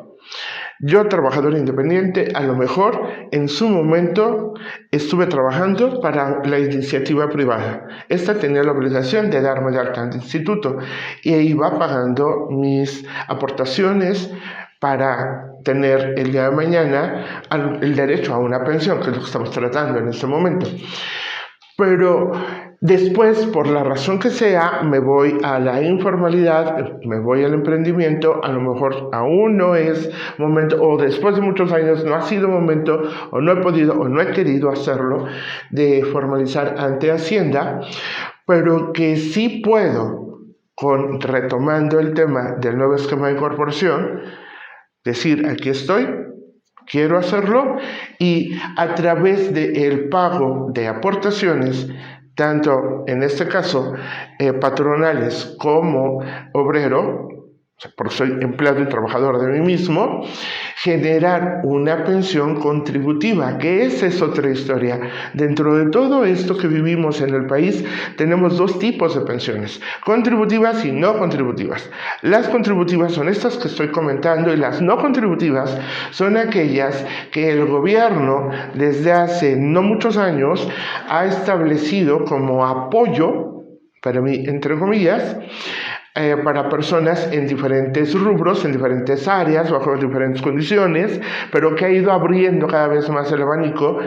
Speaker 3: Yo, trabajador independiente, a lo mejor en su momento estuve trabajando para la iniciativa privada. Esta tenía la obligación de darme de alta al instituto y iba pagando mis aportaciones para tener el día de mañana el derecho a una pensión, que es lo que estamos tratando en este momento. Pero después, por la razón que sea, me voy a la informalidad, me voy al emprendimiento, a lo mejor aún no es momento, o después de muchos años no ha sido momento, o no he podido, o no he querido hacerlo, de formalizar ante Hacienda, pero que sí puedo, retomando el tema del nuevo esquema de incorporación, Decir, aquí estoy, quiero hacerlo, y a través del pago de aportaciones, tanto en este caso patronales como obrero, porque soy empleado y trabajador de mí mismo, generar una pensión contributiva, que esa es otra historia. Dentro de todo esto que vivimos en el país, tenemos dos tipos de pensiones, contributivas y no contributivas. Las contributivas son estas que estoy comentando, y las no contributivas son aquellas que el gobierno desde hace no muchos años ha establecido como apoyo, para mí, entre comillas, para personas en diferentes rubros, en diferentes áreas, bajo diferentes condiciones, pero que ha ido abriendo cada vez más el abanico,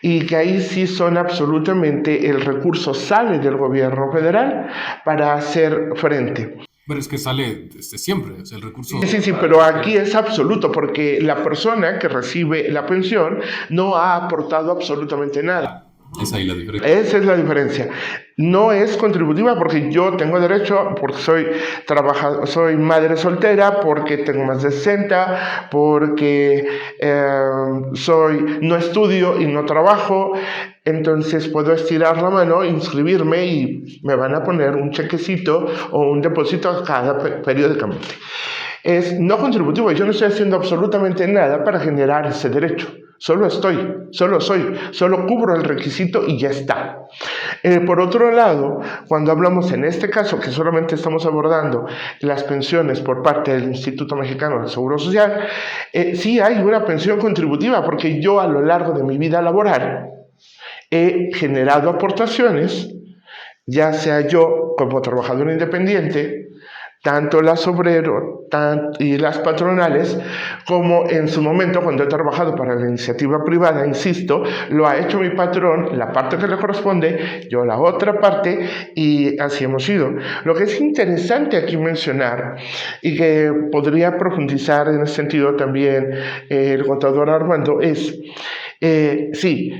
Speaker 3: y que ahí sí son absolutamente, el recurso sale del gobierno federal para hacer frente.
Speaker 1: Pero es que sale desde siempre, o sea, el recurso...
Speaker 3: Sí, pero aquí es absoluto, porque la persona que recibe la pensión no ha aportado absolutamente nada.
Speaker 1: Es ahí la diferencia.
Speaker 3: Esa es la diferencia. No es contributiva porque yo tengo derecho, porque soy madre soltera, porque tengo más de 60, porque no estudio y no trabajo. Entonces puedo estirar la mano, inscribirme, y me van a poner un chequecito o un depósito periódicamente. Es no contributivo. Yo no estoy haciendo absolutamente nada para generar ese derecho. Solo cubro el requisito y ya está. Por otro lado, cuando hablamos en este caso, que solamente estamos abordando las pensiones por parte del Instituto Mexicano del Seguro Social, sí hay una pensión contributiva, porque yo a lo largo de mi vida laboral he generado aportaciones, ya sea yo como trabajador independiente, tanto las obreros y las patronales, como en su momento cuando he trabajado para la iniciativa privada, insisto, lo ha hecho mi patrón, la parte que le corresponde, yo la otra parte, y así hemos ido. Lo que es interesante aquí mencionar, y que podría profundizar en ese sentido también el contador Armando, es, sí,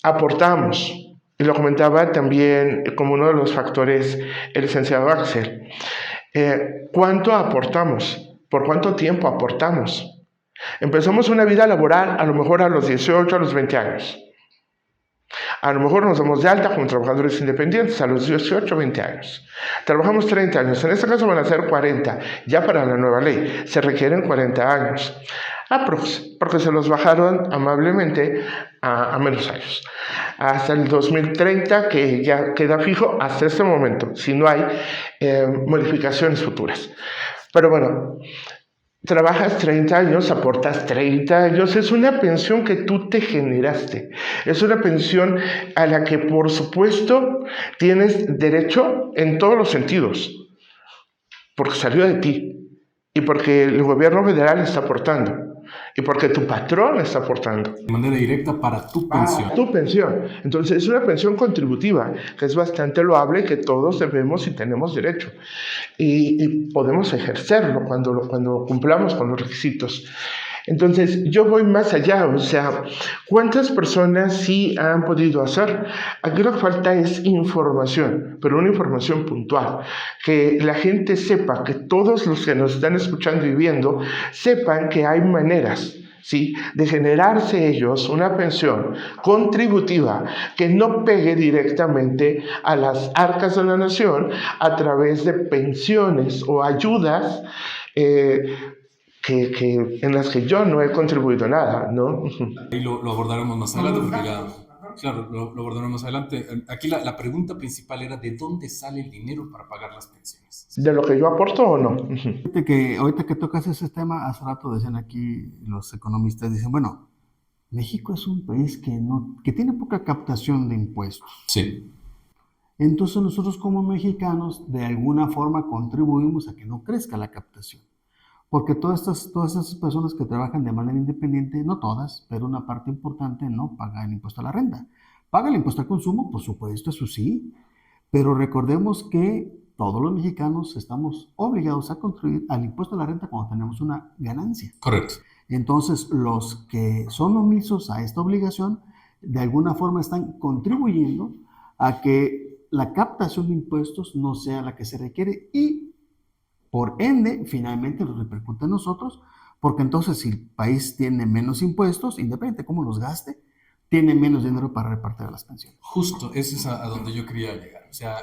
Speaker 3: aportamos, y lo comentaba también como uno de los factores el licenciado Axel. ¿Cuánto aportamos? ¿Por cuánto tiempo aportamos? Empezamos una vida laboral a lo mejor a los 18, a los 20 años. A lo mejor nos damos de alta como trabajadores independientes a los 18, 20 años. Trabajamos 30 años, en este caso van a ser 40, ya para la nueva ley, se requieren 40 años. Porque se los bajaron amablemente a menos años. Hasta el 2030, que ya queda fijo hasta este momento, si no hay modificaciones futuras. Pero bueno, trabajas 30 años, aportas 30 años, es una pensión que tú te generaste. Es una pensión a la que, por supuesto, tienes derecho en todos los sentidos, porque salió de ti y porque el gobierno federal está aportando. Y porque tu patrón está aportando.
Speaker 1: De manera directa para tu pensión.
Speaker 3: Para tu pensión. Entonces es una pensión contributiva, que es bastante loable, que todos debemos y tenemos derecho. Y podemos ejercerlo cuando cumplamos con los requisitos. Entonces yo voy más allá, o sea, ¿cuántas personas sí han podido hacer? Aquí lo que falta es información, pero una información puntual, que la gente sepa, que todos los que nos están escuchando y viendo sepan que hay maneras, ¿sí?, de generarse ellos una pensión contributiva que no pegue directamente a las arcas de la nación a través de pensiones o ayudas en las que yo no he contribuido nada, ¿no?
Speaker 1: Ahí lo abordaremos más adelante, porque claro, lo abordaremos más adelante. Aquí la pregunta principal era ¿de dónde sale el dinero para pagar las pensiones?
Speaker 3: ¿De lo que yo aporto o no?
Speaker 6: Fíjate que ahorita que tocas ese tema, hace rato decían aquí los economistas, dicen, bueno, México es un país que tiene poca captación de impuestos.
Speaker 1: Sí.
Speaker 6: Entonces nosotros como mexicanos de alguna forma contribuimos a que no crezca la captación. Porque todas estas personas que trabajan de manera independiente, no todas, pero una parte importante, no pagan el impuesto a la renta. Pagan el impuesto al consumo, por supuesto, eso sí, pero recordemos que todos los mexicanos estamos obligados a contribuir al impuesto a la renta cuando tenemos una ganancia.
Speaker 1: Correcto.
Speaker 6: Entonces, los que son omisos a esta obligación, de alguna forma están contribuyendo a que la captación de impuestos no sea la que se requiere y por ende, finalmente nos repercute a nosotros porque entonces si el país tiene menos impuestos, independientemente de cómo los gaste, tiene menos dinero para repartir a las pensiones.
Speaker 1: Justo, eso es a donde yo quería llegar. O sea,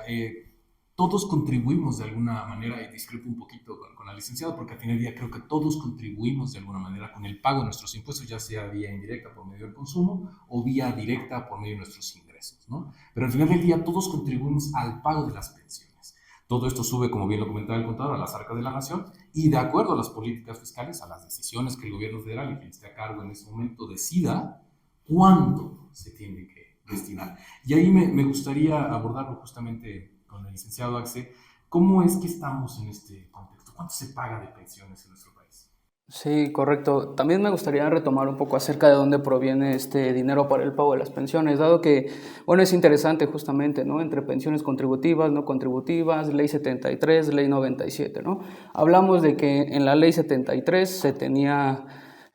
Speaker 1: todos contribuimos de alguna manera, y discrepo un poquito con la licenciada, porque al final del día creo que todos contribuimos de alguna manera con el pago de nuestros impuestos, ya sea vía indirecta por medio del consumo o vía directa por medio de nuestros ingresos, ¿no? Pero al final del día todos contribuimos al pago de las pensiones. Todo esto sube, como bien lo comentaba el contador, a las arcas de la nación y de acuerdo a las políticas fiscales, a las decisiones que el gobierno federal y quien esté a cargo en ese momento decida cuánto se tiene que destinar. Y ahí me gustaría abordarlo justamente con el licenciado Axe. ¿Cómo es que estamos en este contexto? ¿Cuánto se paga de pensiones en nuestro país?
Speaker 4: Sí, correcto. También me gustaría retomar un poco acerca de dónde proviene este dinero para el pago de las pensiones, dado que, bueno, es interesante justamente, ¿no? Entre pensiones contributivas, no contributivas, ley 73, ley 97, ¿no? Hablamos de que en la ley 73 se tenía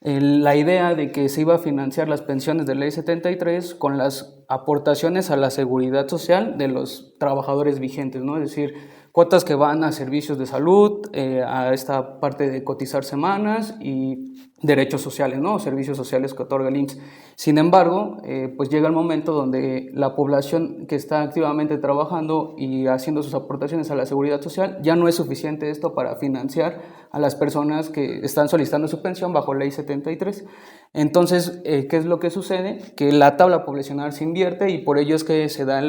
Speaker 4: la idea de que se iba a financiar las pensiones de ley 73 con las aportaciones a la seguridad social de los trabajadores vigentes, ¿no? Es decir, cuotas que van a servicios de salud, a esta parte de cotizar semanas y derechos sociales, ¿no? Servicios sociales que otorga el IMSS. Sin embargo, pues llega el momento donde la población que está activamente trabajando y haciendo sus aportaciones a la seguridad social, ya no es suficiente esto para financiar a las personas que están solicitando su pensión bajo ley 73. Entonces, ¿qué es lo que sucede? Que la tabla poblacional se invierte y por ello es que se da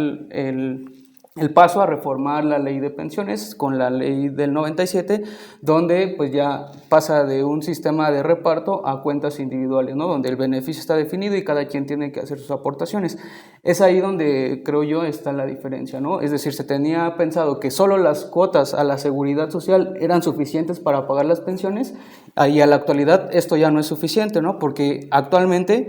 Speaker 4: el paso a reformar la ley de pensiones con la ley del 97, donde pues ya pasa de un sistema de reparto a cuentas individuales, ¿no? Donde el beneficio está definido y cada quien tiene que hacer sus aportaciones. Es ahí donde creo yo está la diferencia, ¿no? Es decir, se tenía pensado que solo las cuotas a la seguridad social eran suficientes para pagar las pensiones y a la actualidad esto ya no es suficiente, ¿no? Porque actualmente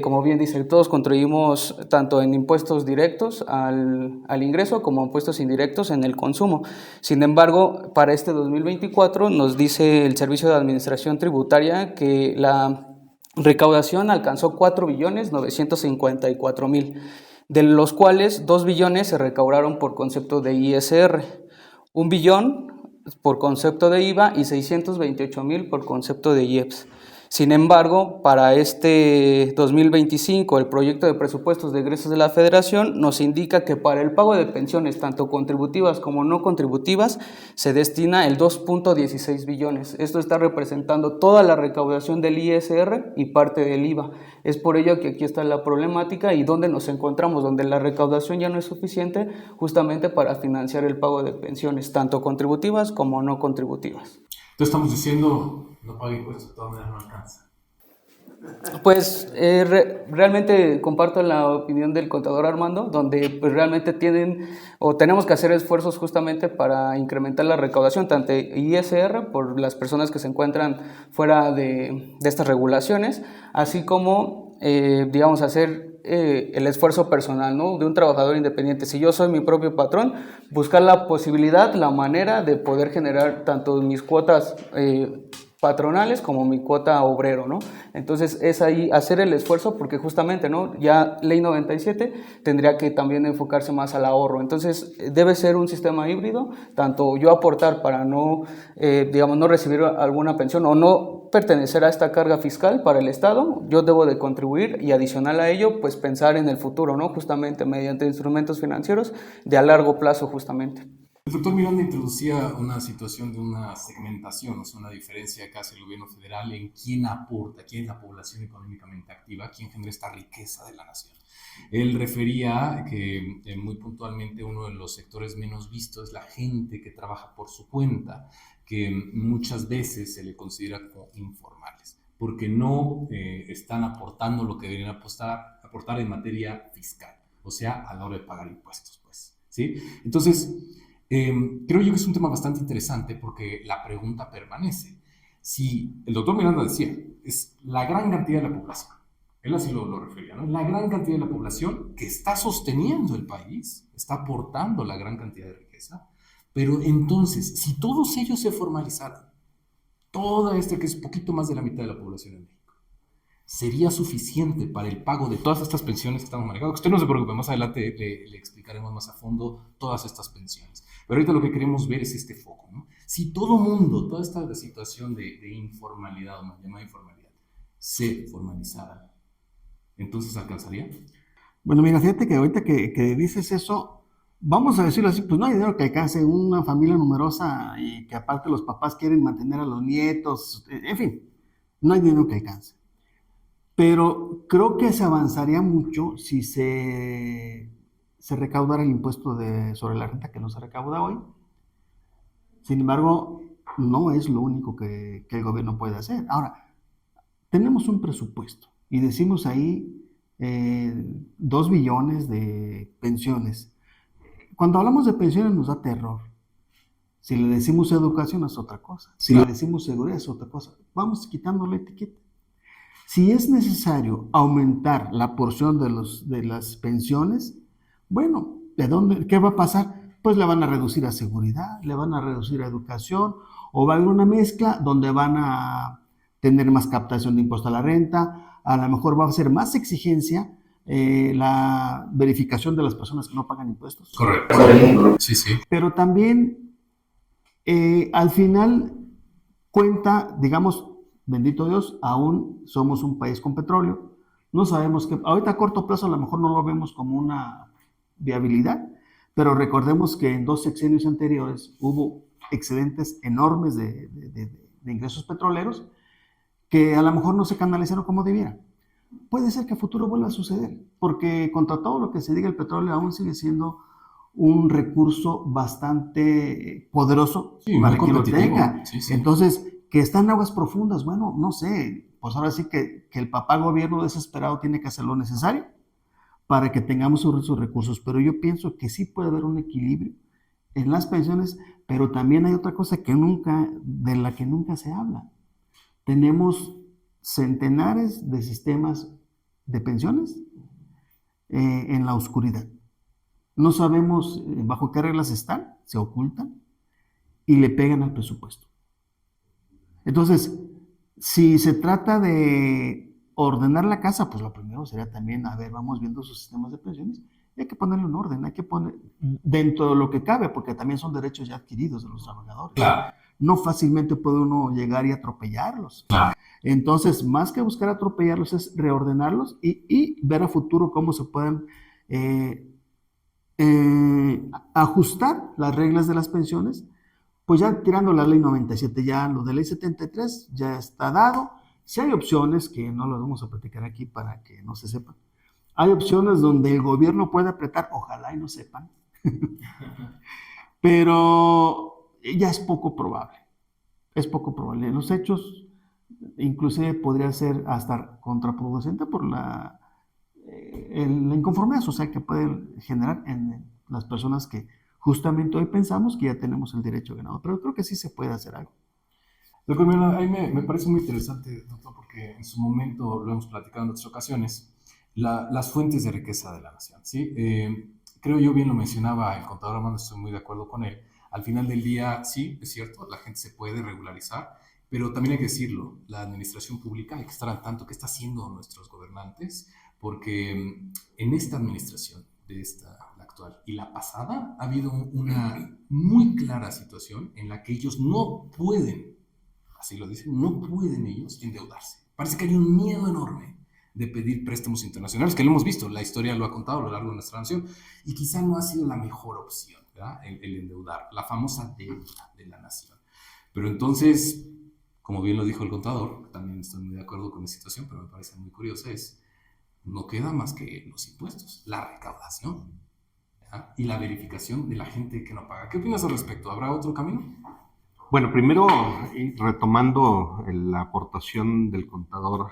Speaker 4: como bien dice, todos contribuimos tanto en impuestos directos al ingreso como impuestos indirectos en el consumo. Sin embargo, para este 2024 nos dice el Servicio de Administración Tributaria que la recaudación alcanzó 4.954.000, de los cuales 2 billones se recaudaron por concepto de ISR, 1 billón por concepto de IVA y 628.000 por concepto de IEPS. Sin embargo, para este 2025, el proyecto de presupuestos de egresos de la Federación nos indica que para el pago de pensiones, tanto contributivas como no contributivas, se destina el 2.16 billones. Esto está representando toda la recaudación del ISR y parte del IVA. Es por ello que aquí está la problemática y donde nos encontramos, donde la recaudación ya no es suficiente justamente para financiar el pago de pensiones, tanto contributivas como no contributivas.
Speaker 1: Entonces estamos diciendo, no pague impuestos, de todas maneras no alcanza.
Speaker 4: Pues realmente comparto la opinión del contador Armando, donde pues realmente tenemos que hacer esfuerzos justamente para incrementar la recaudación, tanto ISR por las personas que se encuentran fuera de estas regulaciones, así como, digamos, hacer el esfuerzo personal, ¿no? De un trabajador independiente. Si yo soy mi propio patrón, buscar la posibilidad, la manera de poder generar tanto mis cuotas patronales como mi cuota obrero, ¿no? Entonces es ahí hacer el esfuerzo porque justamente, ¿no? Ya ley 97 tendría que también enfocarse más al ahorro. Entonces debe ser un sistema híbrido, tanto yo aportar para no, digamos, no recibir alguna pensión o no pertenecer a esta carga fiscal para el Estado, yo debo de contribuir y adicional a ello, pues pensar en el futuro, ¿no? Justamente mediante instrumentos financieros de a largo plazo justamente.
Speaker 1: El doctor Miranda introducía una situación de una segmentación, o sea, una diferencia que hace el gobierno federal en quién aporta, quién es la población económicamente activa, quién genera esta riqueza de la nación. Él refería que muy puntualmente uno de los sectores menos vistos es la gente que trabaja por su cuenta, que muchas veces se le considera como informales, porque no están aportando lo que deberían aportar en materia fiscal, o sea, a la hora de pagar impuestos, pues, ¿sí? Entonces, creo yo que es un tema bastante interesante porque la pregunta permanece. Si el doctor Miranda decía, es la gran cantidad de la población, él así lo refería, ¿no? La gran cantidad de la población que está sosteniendo el país, está aportando la gran cantidad de riqueza, pero entonces, si todos ellos se formalizaran, toda que es poquito más de la mitad de la población en México, ¿sería suficiente para el pago de todas estas pensiones que estamos manejando? Usted no se preocupe, más adelante le explicaremos más a fondo todas estas pensiones. Pero ahorita lo que queremos ver es este foco, ¿no? Si todo mundo, toda esta situación de informalidad, o mal llamada informalidad, se formalizara, ¿entonces alcanzaría?
Speaker 6: Bueno, mira, fíjate que ahorita que dices eso, vamos a decirlo así, pues no hay dinero que alcance una familia numerosa y que aparte los papás quieren mantener a los nietos, en fin, no hay dinero que alcance. Pero creo que se avanzaría mucho si se recaudara el impuesto sobre la renta que no se recauda hoy. Sin embargo, no es lo único que el gobierno puede hacer. Ahora, tenemos un presupuesto y decimos ahí 2 billones de pensiones. Cuando hablamos de pensiones nos da terror. Si le decimos educación es otra cosa. Si le decimos seguridad es otra cosa. Vamos quitando la etiqueta. Si es necesario aumentar la porción de las pensiones, bueno, ¿qué va a pasar? Pues le van a reducir a seguridad, le van a reducir a educación, o va a haber una mezcla donde van a tener más captación de impuesto a la renta, a lo mejor va a ser más exigencia la verificación de las personas que no pagan impuestos.
Speaker 1: Correcto. Sí, sí.
Speaker 6: Pero también al final cuenta, digamos, bendito Dios, aún somos un país con petróleo. No sabemos que, ahorita a corto plazo a lo mejor no lo vemos como una viabilidad, pero recordemos que en 2 sexenios anteriores hubo excedentes enormes de ingresos petroleros que a lo mejor no se canalizaron como debieran. Puede ser que a futuro vuelva a suceder, porque contra todo lo que se diga, el petróleo aún sigue siendo un recurso bastante poderoso para quien lo tenga.
Speaker 1: Sí, sí.
Speaker 6: Entonces, que está en aguas profundas, bueno, no sé, pues ahora sí que el papá gobierno desesperado tiene que hacer lo necesario para que tengamos sus recursos, pero yo pienso que sí puede haber un equilibrio en las pensiones, pero también hay otra cosa de la que nunca se habla. Tenemos centenares de sistemas de pensiones en la oscuridad. No sabemos bajo qué reglas están, se ocultan y le pegan al presupuesto. Entonces, si se trata de ordenar la casa, pues lo primero sería también, a ver, vamos viendo sus sistemas de pensiones y hay que ponerlo en orden, hay que poner dentro de lo que cabe, porque también son derechos ya adquiridos de los trabajadores.
Speaker 1: Claro.
Speaker 6: No fácilmente puede uno llegar y atropellarlos.
Speaker 1: Claro.
Speaker 6: Entonces, más que buscar atropellarlos, es reordenarlos y ver a futuro cómo se pueden ajustar las reglas de las pensiones. Pues ya tirando la ley 97, ya lo de ley 73 ya está dado. Si hay opciones, que no las vamos a platicar aquí para que no se sepan, hay opciones donde el gobierno puede apretar, ojalá y no sepan, pero ya es poco probable. Es poco probable. En los hechos, inclusive podría ser hasta contraproducente por la inconformidad social que puede generar en las personas que justamente hoy pensamos que ya tenemos el derecho ganado, pero creo que sí se puede hacer algo.
Speaker 1: Doctor Mena, a mí me parece muy interesante, doctor, porque en su momento lo hemos platicado en otras ocasiones, las fuentes de riqueza de la nación, ¿sí? Creo yo bien lo mencionaba el contador Armando, estoy muy de acuerdo con él. Al final del día, sí, es cierto, la gente se puede regularizar, pero también hay que decirlo, la administración pública hay que estar al tanto qué está haciendo nuestros gobernantes, porque en esta administración, la actual y la pasada, ha habido una muy clara situación en la que ellos no pueden, así lo dicen, no pueden ellos endeudarse. Parece que hay un miedo enorme de pedir préstamos internacionales, que lo hemos visto, la historia lo ha contado a lo largo de nuestra nación, y quizá no ha sido la mejor opción, ¿verdad? El endeudar, la famosa deuda de la nación. Pero entonces, como bien lo dijo el contador, también estoy muy de acuerdo con la situación, pero me parece muy curiosa, no queda más que los impuestos, la recaudación, ¿verdad? Y la verificación de la gente que no paga. ¿Qué opinas al respecto? ¿Habrá otro camino?
Speaker 2: Bueno, primero, retomando la aportación del contador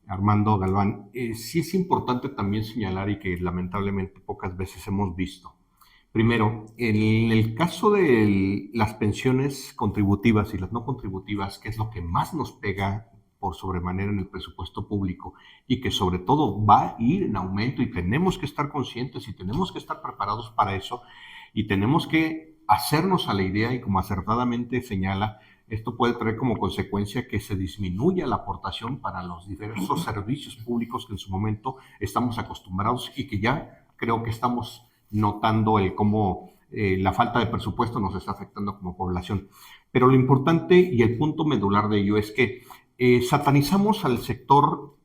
Speaker 2: Armando Galván, sí es importante también señalar y que lamentablemente pocas veces hemos visto. Primero, en el caso de las pensiones contributivas y las no contributivas, que es lo que más nos pega por sobremanera en el presupuesto público y que sobre todo va a ir en aumento y tenemos que estar conscientes y tenemos que estar preparados para eso y tenemos que hacernos a la idea y como acertadamente señala, esto puede traer como consecuencia que se disminuya la aportación para los diversos servicios públicos que en su momento estamos acostumbrados y que ya creo que estamos notando el cómo la falta de presupuesto nos está afectando como población. Pero lo importante y el punto medular de ello es que satanizamos al sector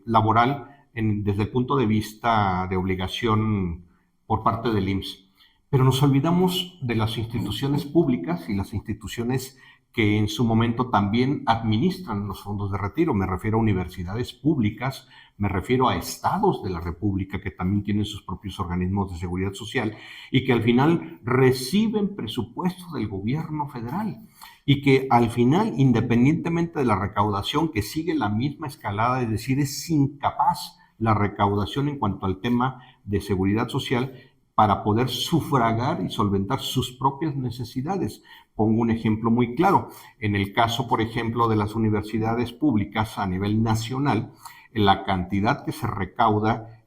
Speaker 2: laboral desde el punto de vista de obligación por parte del IMSS, pero nos olvidamos de las instituciones públicas y las instituciones que en su momento también administran los fondos de retiro. Me refiero a universidades públicas, me refiero a estados de la República que también tienen sus propios organismos de seguridad social y que al final reciben presupuesto del gobierno federal y que al final, independientemente de la recaudación, que sigue la misma escalada, es decir, es incapaz la recaudación en cuanto al tema de seguridad social para poder sufragar y solventar sus propias necesidades. Pongo un ejemplo muy claro. En el caso, por ejemplo, de las universidades públicas a nivel nacional, la cantidad que se recauda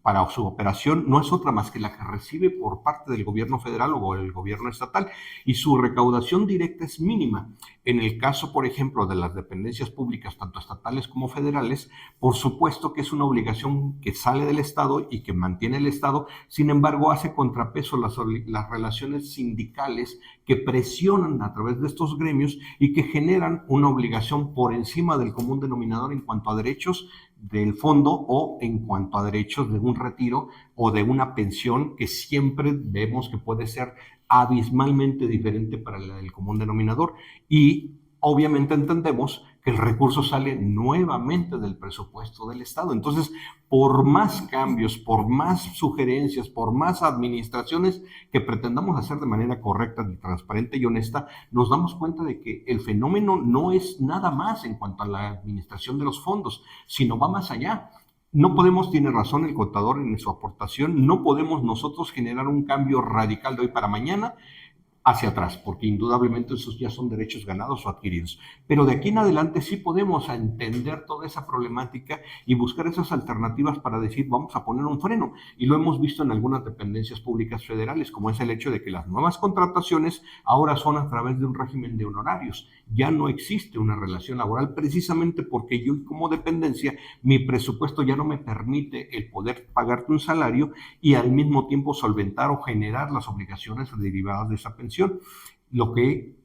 Speaker 2: para su operación no es otra más que la que recibe por parte del gobierno federal o el gobierno estatal, y su recaudación directa es mínima. En el caso, por ejemplo, de las dependencias públicas, tanto estatales como federales, por supuesto que es una obligación que sale del Estado y que mantiene el Estado. Sin embargo, hace contrapeso las relaciones sindicales que presionan a través de estos gremios y que generan una obligación por encima del común denominador en cuanto a derechos del fondo o en cuanto a derechos de un retiro o de una pensión que siempre vemos que puede ser abismalmente diferente para el común denominador. Y obviamente entendemos que el recurso sale nuevamente del presupuesto del Estado. Entonces, por más cambios, por más sugerencias, por más administraciones que pretendamos hacer de manera correcta, transparente y honesta, nos damos cuenta de que el fenómeno no es nada más en cuanto a la administración de los fondos, sino va más allá. No podemos, tiene razón el contador en su aportación, no podemos nosotros generar un cambio radical de hoy para mañana hacia atrás, porque indudablemente esos ya son derechos ganados o adquiridos. Pero de aquí en adelante sí podemos entender toda esa problemática y buscar esas alternativas para decir, vamos a poner un freno. Y lo hemos visto en algunas dependencias públicas federales, como es el hecho de que las nuevas contrataciones ahora son a través de un régimen de honorarios. Ya no existe una relación laboral, precisamente porque yo como dependencia, mi presupuesto ya no me permite el poder pagarte un salario y al mismo tiempo solventar o generar las obligaciones derivadas de esa pensión. Lo que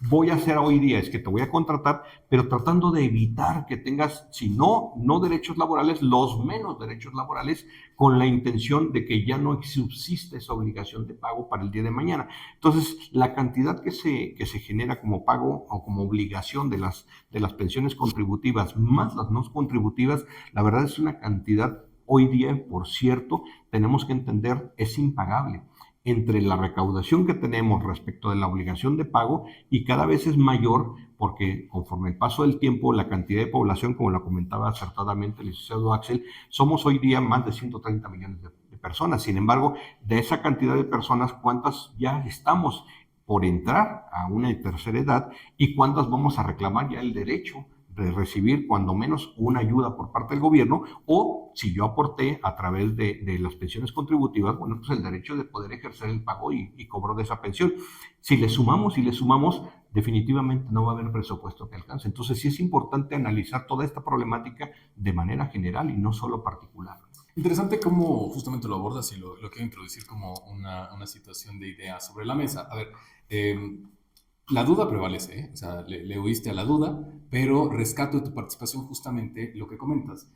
Speaker 2: voy a hacer hoy día es que te voy a contratar, pero tratando de evitar que tengas, si no derechos laborales, los menos derechos laborales, con la intención de que ya no subsiste esa obligación de pago para el día de mañana. Entonces, la cantidad que se genera como pago o como obligación de las pensiones contributivas más las no contributivas, la verdad es una cantidad hoy día, por cierto, tenemos que entender, es impagable. Entre la recaudación que tenemos respecto de la obligación de pago y cada vez es mayor porque conforme el paso del tiempo, la cantidad de población, como lo comentaba acertadamente el licenciado Axel, somos hoy día más de 130 millones de personas. Sin embargo, de esa cantidad de personas, ¿cuántas ya estamos por entrar a una tercera edad y cuántas vamos a reclamar ya el derecho de recibir cuando menos una ayuda por parte del gobierno, o si yo aporté a través de las pensiones contributivas, bueno, pues el derecho de poder ejercer el pago y cobro de esa pensión? Si le sumamos, definitivamente no va a haber presupuesto que alcance. Entonces sí es importante analizar toda esta problemática de manera general y no solo particular.
Speaker 1: Interesante cómo justamente lo abordas y lo quiero introducir como una situación de idea sobre la mesa. A ver, la duda prevalece, ¿eh? O sea, le oíste a la duda, pero rescato de tu participación justamente lo que comentas.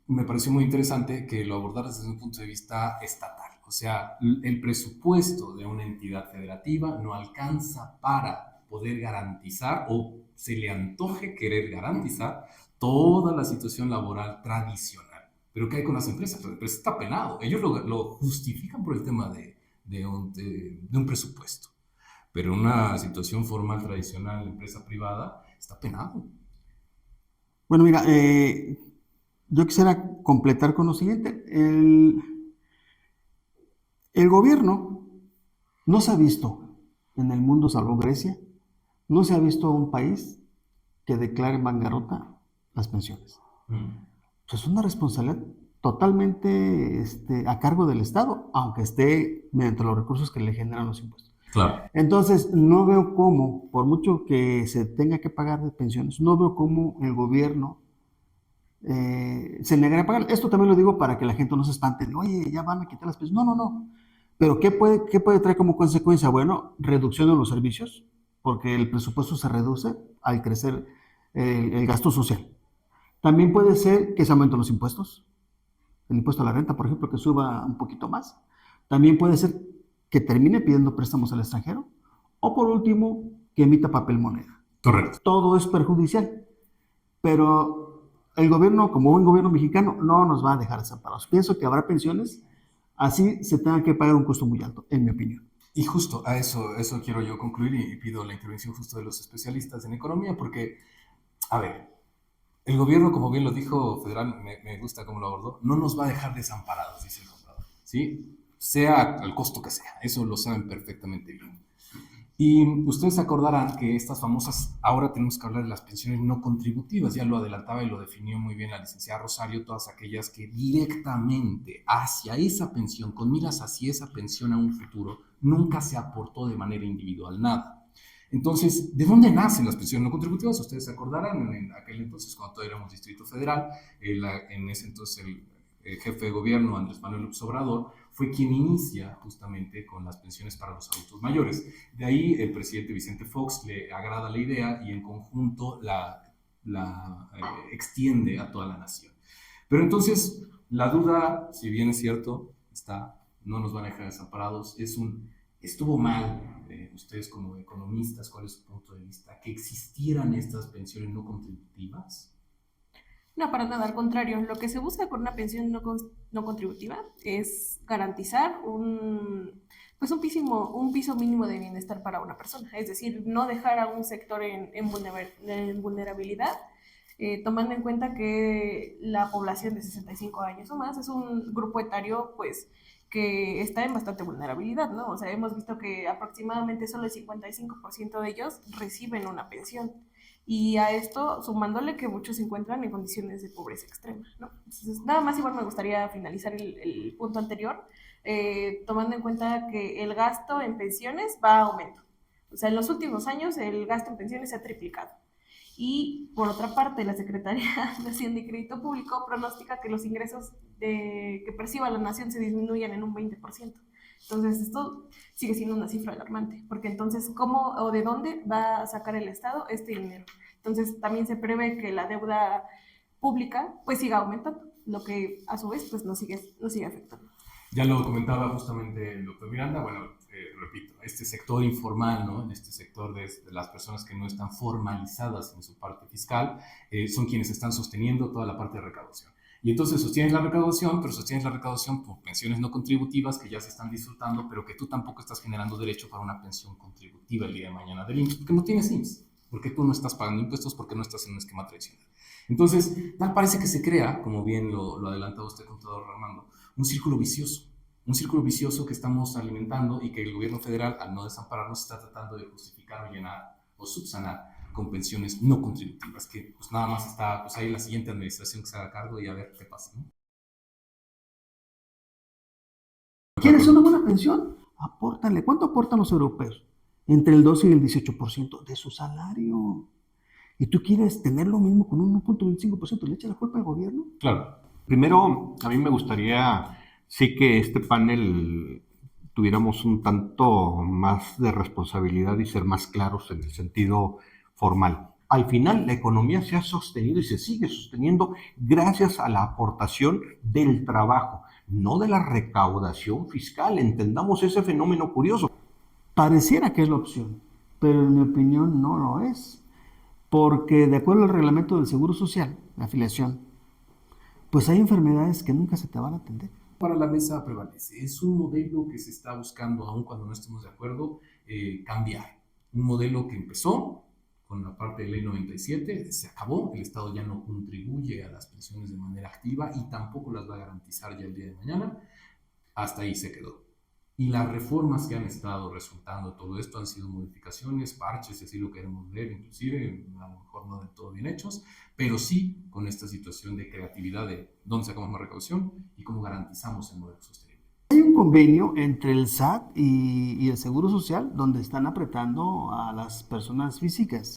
Speaker 1: Me pareció muy interesante que lo abordaras desde un punto de vista estatal. O sea, el presupuesto de una entidad federativa no alcanza para poder garantizar o se le antoje querer garantizar toda la situación laboral tradicional. Pero ¿qué hay con las empresas? La empresa está penado. Ellos lo justifican por el tema de un presupuesto. Pero una situación formal, tradicional, empresa privada, está penado.
Speaker 6: Bueno, mira, yo quisiera completar con lo siguiente. El gobierno no se ha visto en el mundo, salvo Grecia, no se ha visto un país que declare en bancarrota las pensiones. Pues es una responsabilidad totalmente a cargo del Estado, aunque esté mediante los recursos que le generan los impuestos.
Speaker 1: Claro.
Speaker 6: Entonces, no veo cómo, por mucho que se tenga que pagar de pensiones, no veo cómo el gobierno se negaría a pagar. Esto también lo digo para que la gente no se espante, oye, ya van a quitar las pensiones. No. Pero qué puede traer como consecuencia? Bueno, reducción de los servicios, porque el presupuesto se reduce al crecer el gasto social. También puede ser que se aumenten los impuestos, el impuesto a la renta, por ejemplo, que suba un poquito más. También puede ser que termine pidiendo préstamos al extranjero, o por último, que emita papel moneda.
Speaker 1: Correcto.
Speaker 6: Todo es perjudicial, pero el gobierno, como buen gobierno mexicano, no nos va a dejar desamparados. Pienso que habrá pensiones, así se tenga que pagar un costo muy alto, en mi opinión.
Speaker 1: Y justo a eso quiero yo concluir y pido la intervención justo de los especialistas en economía, porque, a ver, el gobierno, como bien lo dijo Federal, me gusta cómo lo abordó, no nos va a dejar desamparados, dice el comprador, ¿sí? Sea al costo que sea, eso lo saben perfectamente bien. Y ustedes se acordarán que estas famosas, ahora tenemos que hablar de las pensiones no contributivas, ya lo adelantaba y lo definió muy bien la licenciada Rosario, todas aquellas que directamente hacia esa pensión, con miras hacia esa pensión a un futuro, nunca se aportó de manera individual nada. Entonces, ¿de dónde nacen las pensiones no contributivas? Ustedes se acordarán, en aquel entonces, cuando todavía éramos Distrito Federal, en ese entonces el jefe de gobierno, Andrés Manuel López Obrador, fue quien inicia justamente con las pensiones para los adultos mayores. De ahí el presidente Vicente Fox le agrada la idea y en conjunto la extiende a toda la nación. Pero entonces, la duda, si bien es cierto, no nos van a dejar desamparados, estuvo mal, ustedes como economistas, ¿cuál es su punto de vista? ¿Que existieran estas pensiones no contributivas?
Speaker 5: No, para nada, al contrario. Lo que se busca con una pensión no contributiva es garantizar pues un piso mínimo de bienestar para una persona. Es decir, no dejar a un sector en vulnerabilidad, tomando en cuenta que la población de 65 años o más es un grupo etario, pues, que está en bastante vulnerabilidad, ¿no? O sea, hemos visto que aproximadamente solo el 55% de ellos reciben una pensión. Y a esto, sumándole que muchos se encuentran en condiciones de pobreza extrema, ¿no? Entonces, nada más igual me gustaría finalizar el punto anterior, tomando en cuenta que el gasto en pensiones va a aumento. O sea, en los últimos años el gasto en pensiones se ha triplicado. Y por otra parte, la Secretaría de Hacienda y Crédito Público pronostica que los ingresos que perciba la nación se disminuyan en un 20%. Entonces, esto sigue siendo una cifra alarmante, porque entonces, ¿cómo o de dónde va a sacar el Estado este dinero? Entonces, también se prevé que la deuda pública pues siga aumentando, lo que a su vez pues nos sigue afectando.
Speaker 1: Ya lo comentaba justamente el doctor Miranda, bueno, repito, este sector informal, ¿no? En este sector de las personas que no están formalizadas en su parte fiscal, son quienes están sosteniendo toda la parte de recaudación. Y entonces sostienes la recaudación, pero sostienes la recaudación por pensiones no contributivas que ya se están disfrutando, pero que tú tampoco estás generando derecho para una pensión contributiva el día de mañana del IMSS, porque no tienes IMSS, porque tú no estás pagando impuestos, porque no estás en un esquema tradicional. Entonces, tal parece que se crea, como bien lo adelantaba usted, contador Armando, un círculo vicioso que estamos alimentando y que el gobierno federal, al no desampararnos, está tratando de justificar o llenar o subsanar con pensiones no contributivas, que pues nada más está pues ahí la siguiente administración que se haga cargo y a ver qué pasa, ¿no?
Speaker 6: ¿Quieres una buena pensión? Apórtale. ¿Cuánto aportan los europeos? Entre el 12 y el 18% de su salario. ¿Y tú quieres tener lo mismo con un 1.25%? ¿Le echas la culpa al gobierno?
Speaker 1: Claro.
Speaker 2: Primero, a mí me gustaría sí que este panel tuviéramos un tanto más de responsabilidad y ser más claros en el sentido formal. Al final, la economía se ha sostenido y se sigue sosteniendo gracias a la aportación del trabajo, no de la recaudación fiscal. Entendamos ese fenómeno curioso.
Speaker 6: Pareciera que es la opción, pero en mi opinión no lo es, porque de acuerdo al reglamento del Seguro Social, la afiliación, pues hay enfermedades que nunca se te van a atender.
Speaker 1: Para la mesa prevalece. Es un modelo que se está buscando, aun cuando no estemos de acuerdo, cambiar. Un modelo que empezó con la parte de ley 97, se acabó, el Estado ya no contribuye a las pensiones de manera activa y tampoco las va a garantizar ya el día de mañana, hasta ahí se quedó. Y las reformas que han estado resultando de todo esto han sido modificaciones, parches, si así lo queremos ver, inclusive, a lo mejor no del todo bien hechos, pero sí con esta situación de creatividad de dónde sacamos más recaudación y cómo garantizamos el modelo sostenible.
Speaker 6: Hay un convenio entre el SAT y el Seguro Social donde están apretando a las personas físicas.